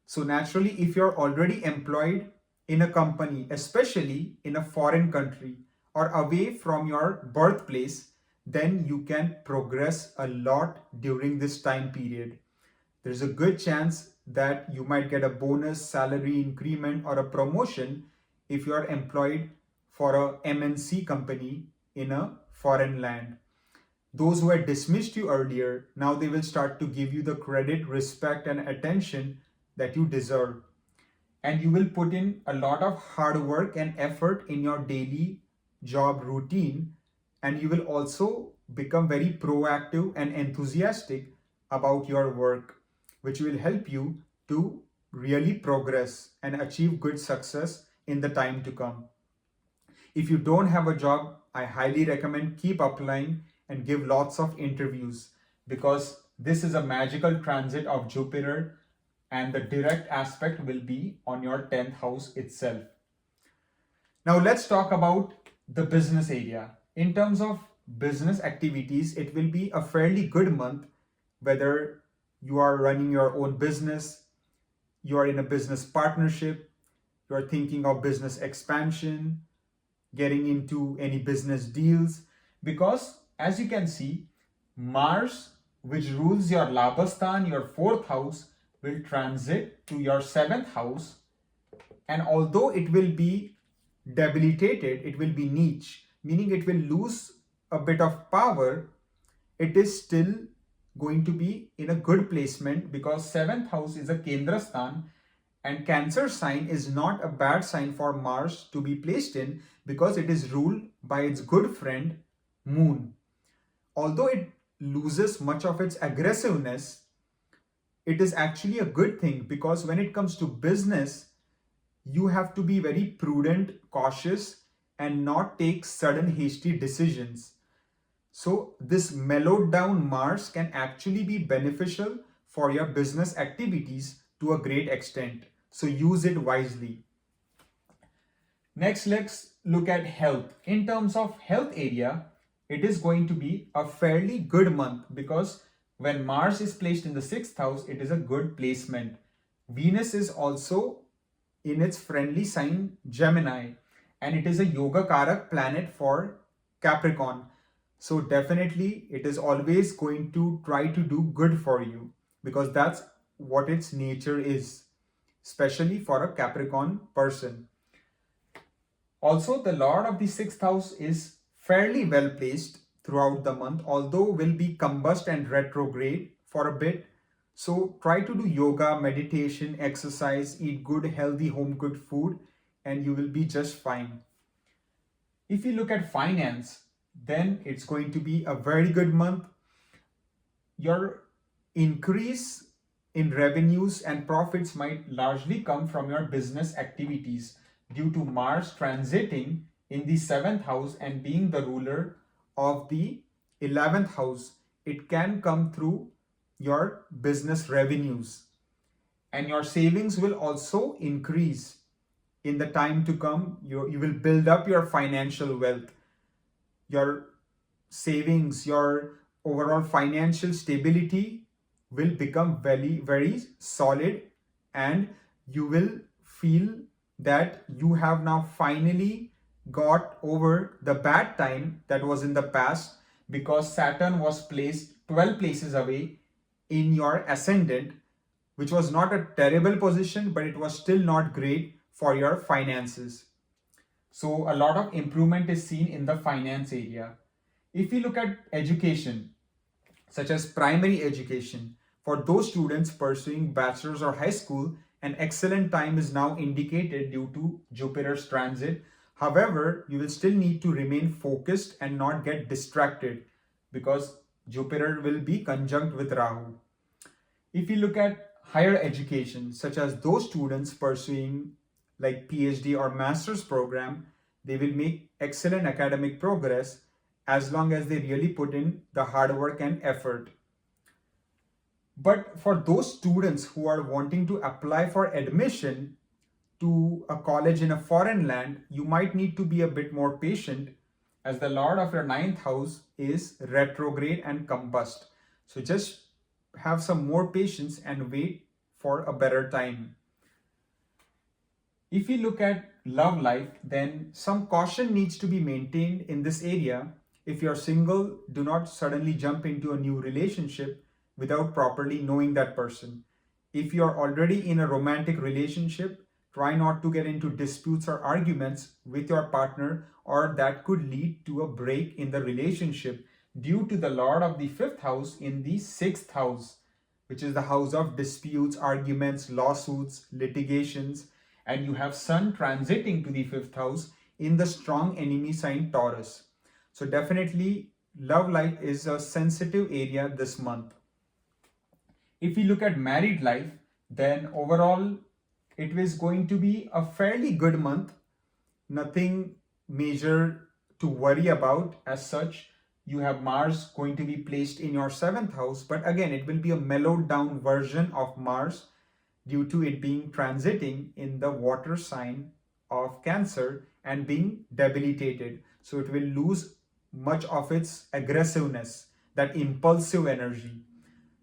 So naturally, if you're already employed in a company, especially in a foreign country or away from your birthplace, then you can progress a lot during this time period. There's a good chance that you might get a bonus, salary increment, or a promotion if you are employed for a MNC company in a foreign land. Those who had dismissed you earlier, now they will start to give you the credit, respect, and attention that you deserve. And you will put in a lot of hard work and effort in your daily job routine, and you will also become very proactive and enthusiastic about your work, which will help you to really progress and achieve good success in the time to come. If you don't have a job, I highly recommend keep applying and give lots of interviews, because this is a magical transit of Jupiter and the direct aspect will be on your 10th house itself. Now let's talk about the business area. In terms of business activities, it will be a fairly good month, whether you are running your own business, you are in a business partnership, you are thinking of business expansion, getting into any business deals, because as you can see, Mars, which rules your Labhasthan, your 4th house, will transit to your 7th house. And although it will be debilitated, it will be niche, meaning it will lose a bit of power, it is still going to be in a good placement, because 7th house is a Kendra Sthan, and Cancer sign is not a bad sign for Mars to be placed in, because it is ruled by its good friend Moon. Although it loses much of its aggressiveness, it is actually a good thing, because when it comes to business, you have to be very prudent, cautious, and not take sudden hasty decisions. So this mellowed down Mars can actually be beneficial for your business activities to a great extent. So use it wisely. Next, let's look at health. In terms of health area, it is going to be a fairly good month, because when Mars is placed in the 6th house, it is a good placement. Venus is also in its friendly sign Gemini, and it is a Yoga Karak planet for Capricorn. So definitely it is always going to try to do good for you, because that's what its nature is, especially for a Capricorn person. Also, the Lord of the 6th house is fairly well placed throughout the month, although will be combust and retrograde for a bit. So try to do yoga, meditation, exercise, eat good, healthy, home cooked food, and you will be just fine. If you look at finance, then it's going to be a very good month. Your increase in revenues and profits might largely come from your business activities due to Mars transiting in the 7th house and being the ruler of the 11th house. It can come through your business revenues, and your savings will also increase in the time to come. You will build up your financial wealth, your savings, your overall financial stability will become very, very solid, and you will feel that you have now finally got over the bad time that was in the past, because Saturn was placed 12 places away in your ascendant, which was not a terrible position, but it was still not great for your finances. So a lot of improvement is seen in the finance area. If you look at education, such as primary education, for those students pursuing bachelor's or high school, an excellent time is now indicated due to Jupiter's transit. However, you will still need to remain focused and not get distracted because Jupiter will be conjunct with Rahu. If you look at higher education, such as those students pursuing like PhD or master's program, they will make excellent academic progress as long as they really put in the hard work and effort. But for those students who are wanting to apply for admission to a college in a foreign land, you might need to be a bit more patient as the Lord of your ninth house is retrograde and combust. So just have some more patience and wait for a better time. If you look at love life, then some caution needs to be maintained in this area. If you're single, do not suddenly jump into a new relationship without properly knowing that person. If you're already in a romantic relationship, try not to get into disputes or arguments with your partner, or that could lead to a break in the relationship due to the Lord of the fifth house in the sixth house, which is the house of disputes, arguments, lawsuits, litigations, and you have Sun transiting to the fifth house in the strong enemy sign Taurus. So definitely love life is a sensitive area this month. If we look at married life, then overall it is going to be a fairly good month. Nothing major to worry about as such. You have Mars going to be placed in your seventh house, but again, it will be a mellowed down version of Mars due to it being transiting in the water sign of Cancer and being debilitated. So it will lose much of its aggressiveness, that impulsive energy.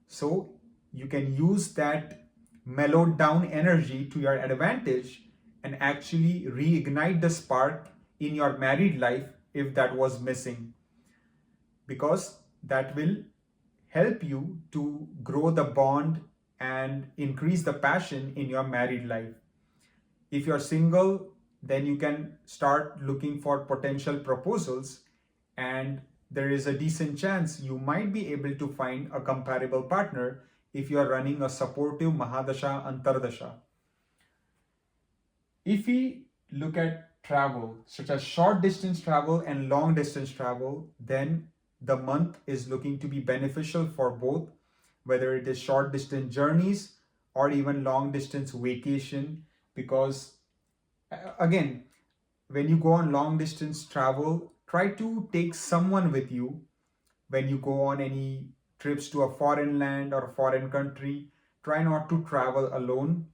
So you can use that mellowed down energy to your advantage and actually reignite the spark in your married life if that was missing, because that will help you to grow the bond and increase the passion in your married life. If you're single, then you can start looking for potential proposals, and there is a decent chance you might be able to find a comparable partner if you are running a supportive Mahadasha Antardasha. If we look at travel, such as short distance travel and long distance travel, then the month is looking to be beneficial for both, whether it is short distance journeys or even long distance vacation, because again, when you go on long distance travel, try to take someone with you. When you go on any trips to a foreign land or a foreign country, try not to travel alone.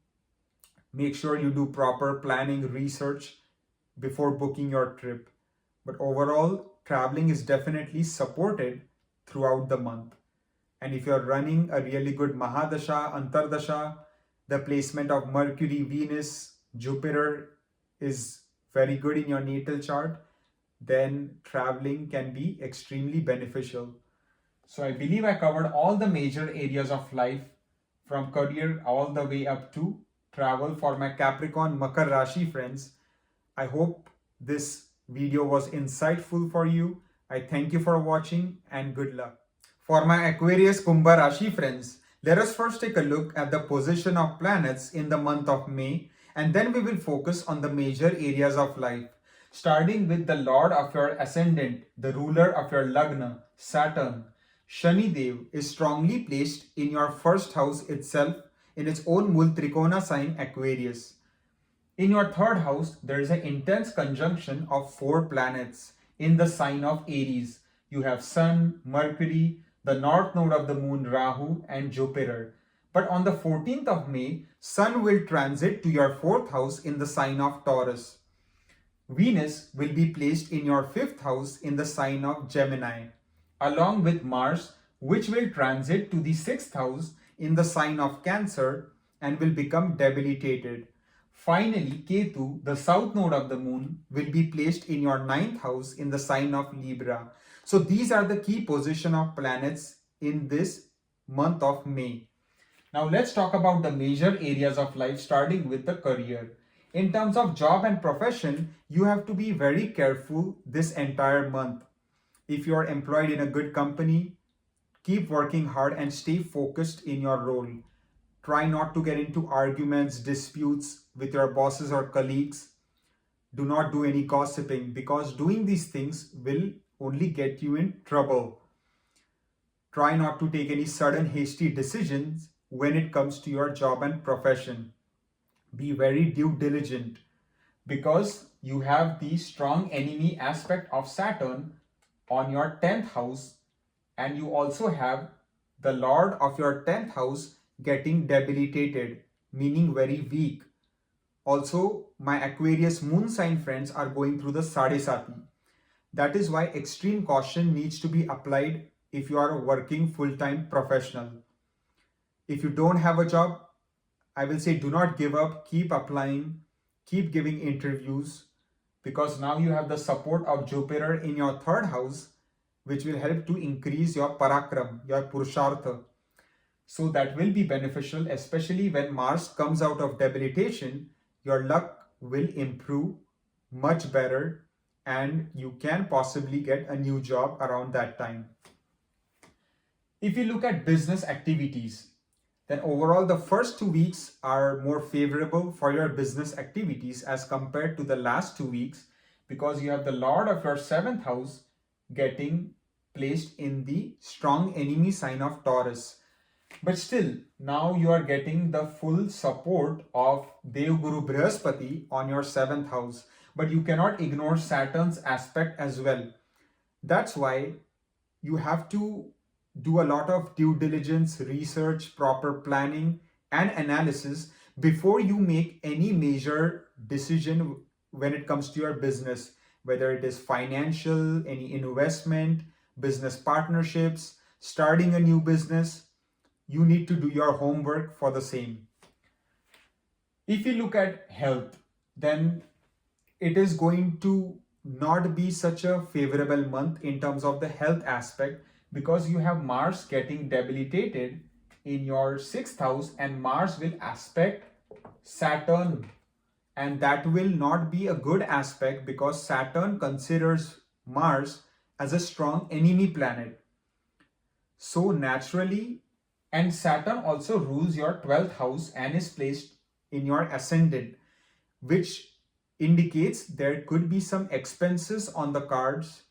Make sure you do proper planning, research before booking your trip. But overall, traveling is definitely supported throughout the month. And if you're running a really good Mahadasha, Antardasha, the placement of Mercury, Venus, Jupiter is very good in your natal chart, then traveling can be extremely beneficial. So I believe I covered all the major areas of life, from career all the way up to travel for my Capricorn Makar Rashi friends. I hope this video was insightful for you. I thank you for watching and good luck. For my Aquarius Kumbha Rashi friends, let us first take a look at the position of planets in the month of May, and then we will focus on the major areas of life. Starting with the Lord of your ascendant, the ruler of your Lagna, Saturn. Shani Dev is strongly placed in your first house itself in its own Mul Trikona sign Aquarius. In your third house, there is an intense conjunction of 4 planets in the sign of Aries. You have Sun, Mercury, the north node of the moon Rahu, and Jupiter. But on the 14th of May, Sun will transit to your 4th house in the sign of Taurus. Venus will be placed in your 5th house in the sign of Gemini, along with Mars, which will transit to the 6th house in the sign of Cancer and will become debilitated. Finally, Ketu, the south node of the moon, will be placed in your 9th house in the sign of Libra. So these are the key position of planets in this month of May. Now let's talk about the major areas of life, starting with the career. In terms of job and profession, you have to be very careful this entire month. If you are employed in a good company, keep working hard and stay focused in your role. Try not to get into arguments, disputes with your bosses or colleagues. Do not do any gossiping, because doing these things will only get you in trouble. Try not to take any sudden hasty decisions when it comes to your job and profession. Be very due diligent, because you have the strong enemy aspect of Saturn on your 10th house, and you also have the lord of your 10th house getting debilitated, meaning very weak. Also, my Aquarius moon sign friends are going through the Sadesati. That is why extreme caution needs to be applied if you are a working full-time professional. If you don't have a job, I will say do not give up, keep applying, keep giving interviews, because now you have the support of Jupiter in your 3rd house, which will help to increase your parakram, your purushartha. So that will be beneficial, especially when Mars comes out of debilitation. Your luck will improve much better, and you can possibly get a new job around that time. If you look at business activities, then overall the first 2 weeks are more favorable for your business activities as compared to the last 2 weeks, because you have the lord of your 7th house getting placed in the strong enemy sign of Taurus. But still, now you are getting the full support of Dev Guru Brihaspati on your 7th house. But you cannot ignore Saturn's aspect as well. That's why you have to do a lot of due diligence, research, proper planning and analysis before you make any major decision when it comes to your business, whether it is financial, any investment, business partnerships, starting a new business. You need to do your homework for the same. If you look at health, then it is going to not be such a favorable month in terms of the health aspect, because you have Mars getting debilitated in your 6th house, and Mars will aspect Saturn, and that will not be a good aspect because Saturn considers Mars as a strong enemy planet. So naturally, and Saturn also rules your 12th house and is placed in your ascendant, which indicates there could be some expenses on the cards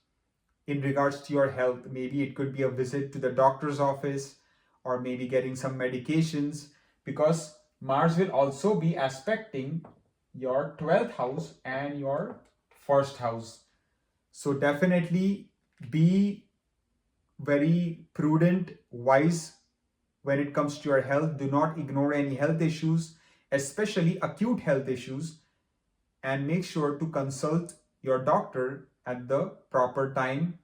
in regards to your health. Maybe it could be a visit to the doctor's office, or maybe getting some medications, because Mars will also be aspecting your 12th house and your 1st house. So definitely be very prudent, wise when it comes to your health. Do not ignore any health issues, especially acute health issues, and make sure to consult your doctor at the proper time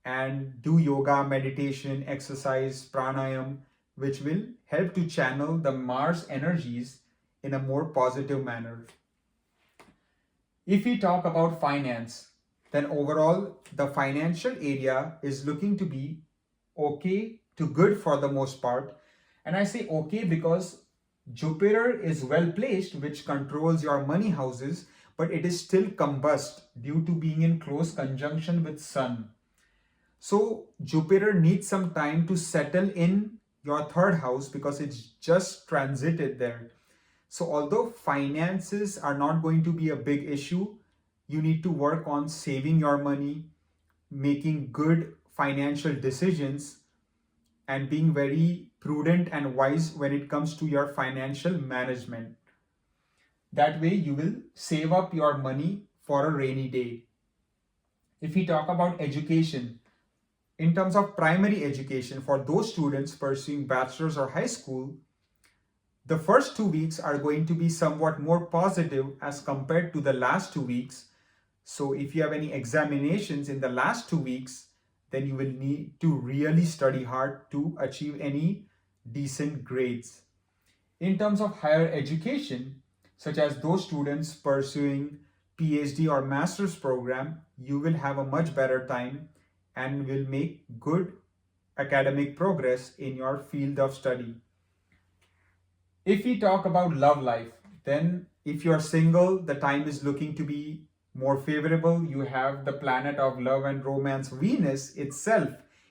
and do yoga, meditation, exercise, pranayam, which will help to channel the Mars energies in a more positive manner. If we talk about finance, then overall the financial area is looking to be okay to good for the most part. And I say okay because Jupiter is well placed, which controls your money houses, but it is still combust due to being in close conjunction with Sun. So Jupiter needs some time to settle in your 3rd house because it's just transited there. So although finances are not going to be a big issue, you need to work on saving your money, making good financial decisions, and being very prudent and wise when it comes to your financial management. That way you will save up your money for a rainy day. If we talk about education, in terms of primary education for those students pursuing bachelor's or high school, the first 2 weeks are going to be somewhat more positive as compared to the last 2 weeks. So if you have any examinations in the last 2 weeks, then you will need to really study hard to achieve any decent grades. In terms of higher education, such as those students pursuing PhD or master's program, you will have a much better time and will make good academic progress in your field of study. If we talk about love life, then if you're single, the time is looking to be more favorable. You have the planet of love and romance, Venus itself,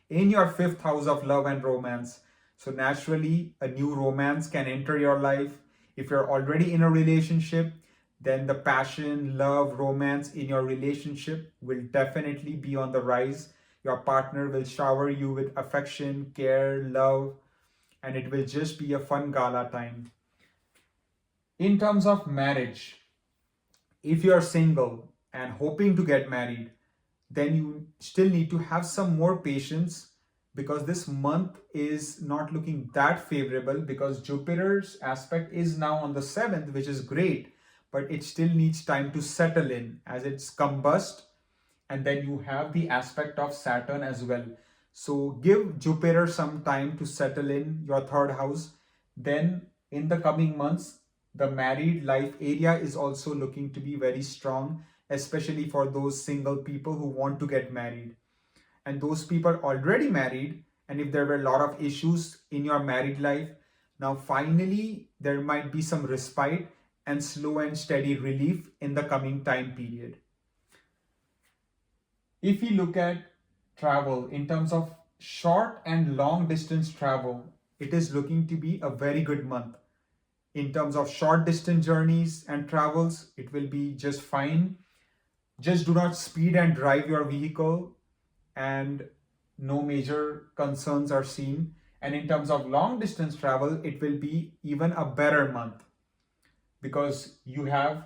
in your 5th house of love and romance. So naturally, a new romance can enter your life. If you're already in a relationship, then the passion, love, romance in your relationship will definitely be on the rise. Your partner will shower you with affection, care, love, and it will just be a fun gala time. In terms of marriage, if you are single and hoping to get married, then you still need to have some more patience because this month is not looking that favorable because Jupiter's aspect is now on the 7th, which is great, but it still needs time to settle in as it's combust, and then you have the aspect of Saturn as well. So give Jupiter some time to settle in your third house. Then in the coming months, the married life area is also looking to be very strong, especially for those single people who want to get married. And those people already married, and if there were a lot of issues in your married life, now finally there might be some respite and slow and steady relief in the coming time period. If we look at travel in terms of short and long distance travel, it is looking to be a very good month. In terms of short distance journeys and travels, it will be just fine. Just do not speed and drive your vehicle, and no major concerns are seen. And in terms of long distance travel, it will be even a better month because you have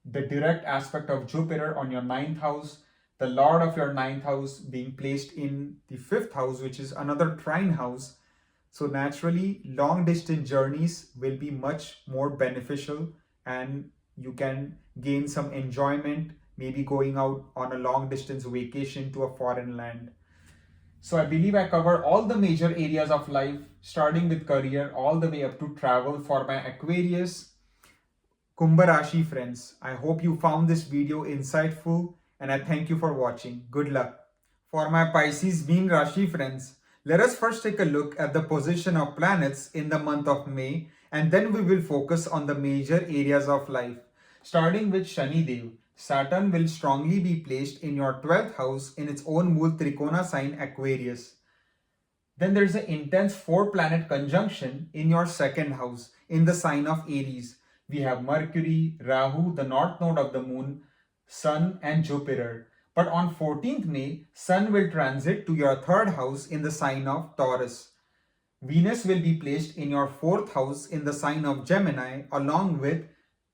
the direct aspect of Jupiter on your ninth house, the Lord of your ninth house being placed in the fifth house, which is another trine house. So naturally, long distance journeys will be much more beneficial and you can gain some enjoyment, maybe going out on a long distance vacation to a foreign land. So I believe I covered all the major areas of life, starting with career all the way up to travel for my Aquarius, Kumbha Rashi friends. I hope you found this video insightful and I thank you for watching. Good luck. For my Pisces Meen Rashi friends, let us first take a look at the position of planets in the month of May, and then we will focus on the major areas of life. Starting with Shani Dev, Saturn will strongly be placed in your 12th house in its own Mool Trikona sign Aquarius. Then there is an intense 4-planet conjunction in your 2nd house in the sign of Aries. We have Mercury, Rahu, the north node of the moon, Sun and Jupiter. But on 14th May, Sun will transit to your 3rd house in the sign of Taurus. Venus will be placed in your 4th house in the sign of Gemini along with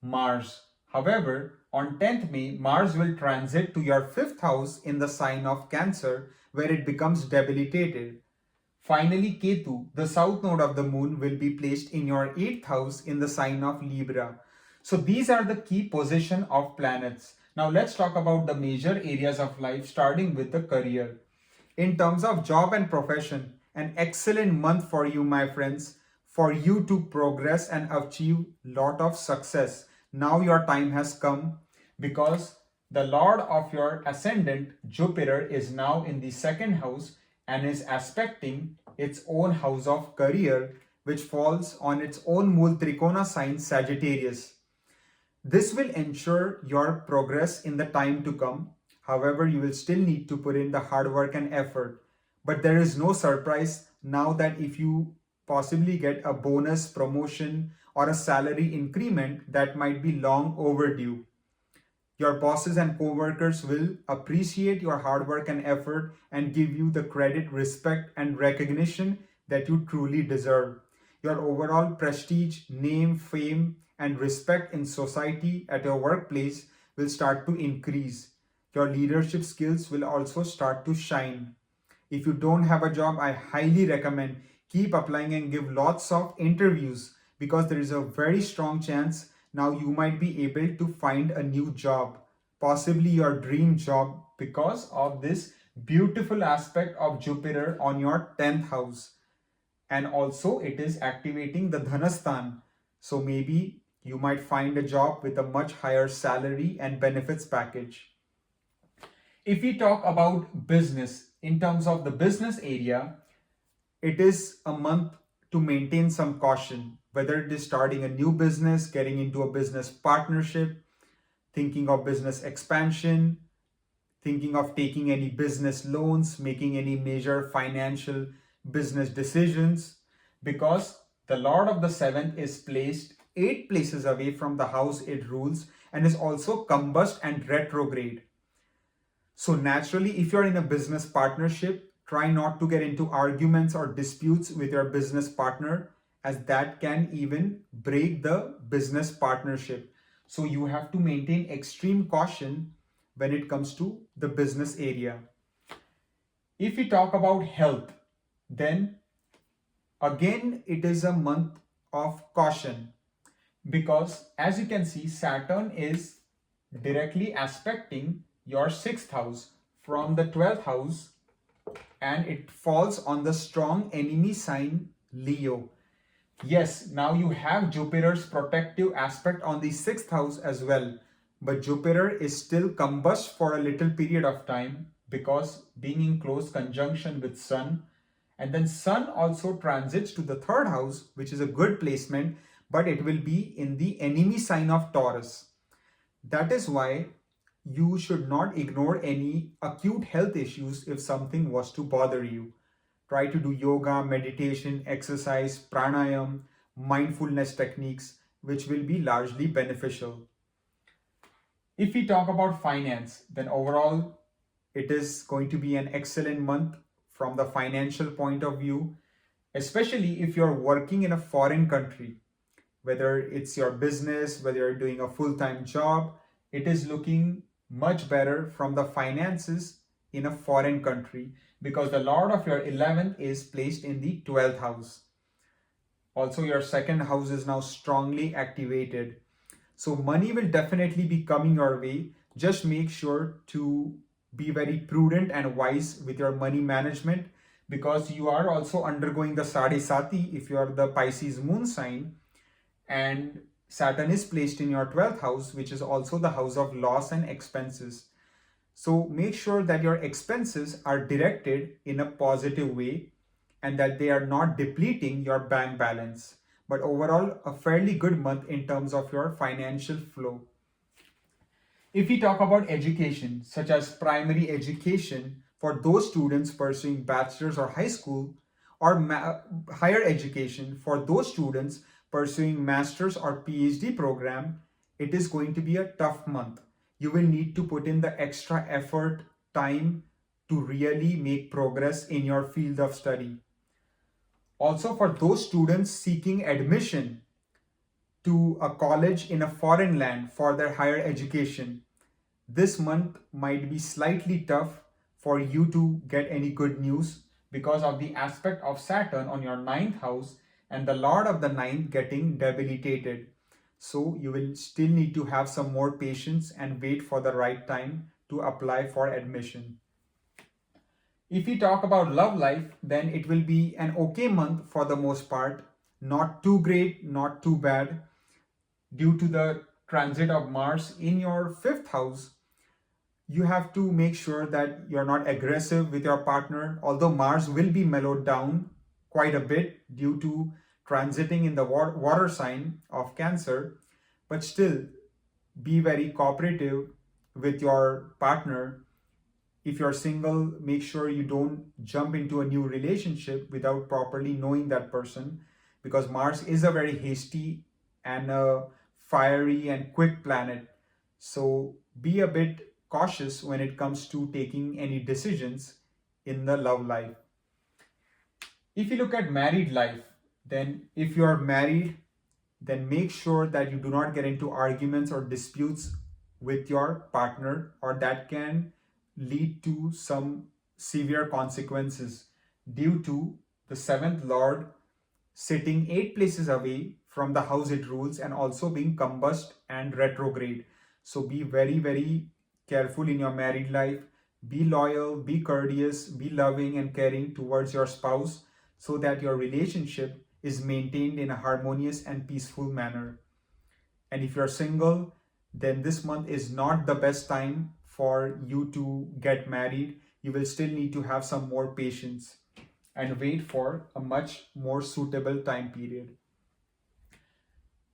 Mars. However, on 10th May, Mars will transit to your 5th house in the sign of Cancer where it becomes debilitated. Finally, Ketu, the south node of the moon, will be placed in your 8th house in the sign of Libra. So these are the key position of planets. Now let's talk about the major areas of life, starting with the career. In terms of job and profession, an excellent month for you, my friends, for you to progress and achieve lot of success. Now your time has come because the Lord of your ascendant, Jupiter, is now in the 2nd house and is aspecting its own house of career, which falls on its own Mool Trikona sign Sagittarius. This will ensure your progress in the time to come. However, you will still need to put in the hard work and effort. But there is no surprise now that if you possibly get a bonus, promotion, or a salary increment that might be long overdue. Your bosses and co-workers will appreciate your hard work and effort and give you the credit, respect, and recognition that you truly deserve. Your overall prestige, name, fame, and respect in society at your workplace will start to increase. Your leadership skills will also start to shine. If you don't have a job, I highly recommend keep applying and give lots of interviews because there is a very strong chance now you might be able to find a new job, possibly your dream job, because of this beautiful aspect of Jupiter on your 10th house. And also it is activating the Dhanastan. So maybe you might find a job with a much higher salary and benefits package. If we talk about business, in terms of the business area, it is a month to maintain some caution, whether it is starting a new business, getting into a business partnership, thinking of business expansion, thinking of taking any business loans, making any major financial business decisions, because the Lord of the 7th is placed 8 places away from the house it rules, and is also combust and retrograde. So naturally, if you're in a business partnership, try not to get into arguments or disputes with your business partner, as that can even break the business partnership. So you have to maintain extreme caution when it comes to the business area. If we talk about health, then again it is a month of caution, because as you can see, Saturn is directly aspecting your 6th house from the 12th house, and it falls on the strong enemy sign Leo. Yes, now you have Jupiter's protective aspect on the 6th house as well, but Jupiter is still combust for a little period of time because being in close conjunction with Sun, and then Sun also transits to the 3rd house, which is a good placement, but it will be in the enemy sign of Taurus. That is why you should not ignore any acute health issues if something was to bother you. Try to do yoga, meditation, exercise, pranayam, mindfulness techniques, which will be largely beneficial. If we talk about finance, then overall, it is going to be an excellent month from the financial point of view, especially if you're working in a foreign country. Whether it's your business, whether you're doing a full-time job, it is looking much better from the finances in a foreign country, because the Lord of your 11th is placed in the 12th house. Also, your 2nd house is now strongly activated. So money will definitely be coming your way. Just make sure to be very prudent and wise with your money management, because you are also undergoing the Sadhisati if you are the Pisces moon sign, and Saturn is placed in your 12th house, which is also the house of loss and expenses. So make sure that your expenses are directed in a positive way and that they are not depleting your bank balance. But overall, a fairly good month in terms of your financial flow. If we talk about education, such as primary education for those students pursuing bachelor's or high school, or higher education for those students pursuing master's or PhD program, it is going to be a tough month. You will need to put in the extra effort, time to really make progress in your field of study. Also, for those students seeking admission to a college in a foreign land for their higher education, this month might be slightly tough for you to get any good news because of the aspect of Saturn on your 9th house and the Lord of the 9th getting debilitated. So you will still need to have some more patience and wait for the right time to apply for admission. If we talk about love life, then it will be an okay month for the most part. Not too great, not too bad. Due to the transit of Mars in your 5th house, you have to make sure that you're not aggressive with your partner, although Mars will be mellowed down quite a bit due to transiting in the water sign of Cancer, but still be very cooperative with your partner. If you're single, make sure you don't jump into a new relationship without properly knowing that person, because Mars is a very hasty and a fiery and quick planet. So be a bit cautious when it comes to taking any decisions in the love life. If you look at married life, then if you are married, then make sure that you do not get into arguments or disputes with your partner, or that can lead to some severe consequences due to the 7th Lord sitting 8 places away from the house it rules and also being combust and retrograde. So be very, very careful in your married life. Be loyal, be courteous, be loving and caring towards your spouse so that your relationship is maintained in a harmonious and peaceful manner. And if you're single, then this month is not the best time for you to get married. You will still need to have some more patience and wait for a much more suitable time period.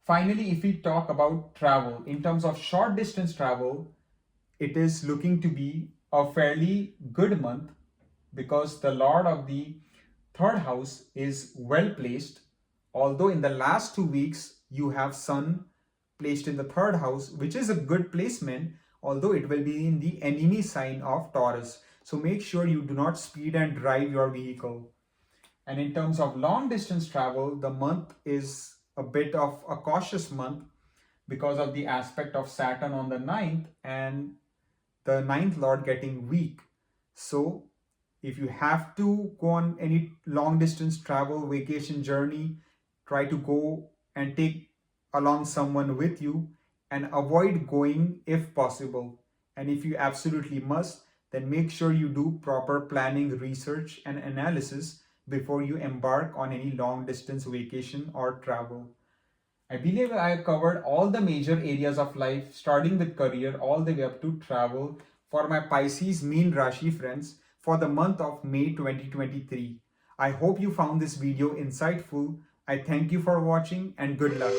Finally, if we talk about travel, in terms of short distance travel, it is looking to be a fairly good month because the Lord of the 3rd house is well placed. Although in the last 2 weeks, you have Sun placed in the third house, which is a good placement, although it will be in the enemy sign of Taurus. So make sure you do not speed and drive your vehicle. And in terms of long distance travel, the month is a bit of a cautious month because of the aspect of Saturn on the ninth and the ninth lord getting weak. So if you have to go on any long distance travel, vacation journey, try to go and take along someone with you and avoid going if possible. And if you absolutely must, then make sure you do proper planning, research, and analysis before you embark on any long distance vacation or travel. I believe I covered all the major areas of life, starting with career all the way up to travel for my Pisces Meen Rashi friends for the month of May 2023. I hope you found this video insightful. I thank you for watching and good luck.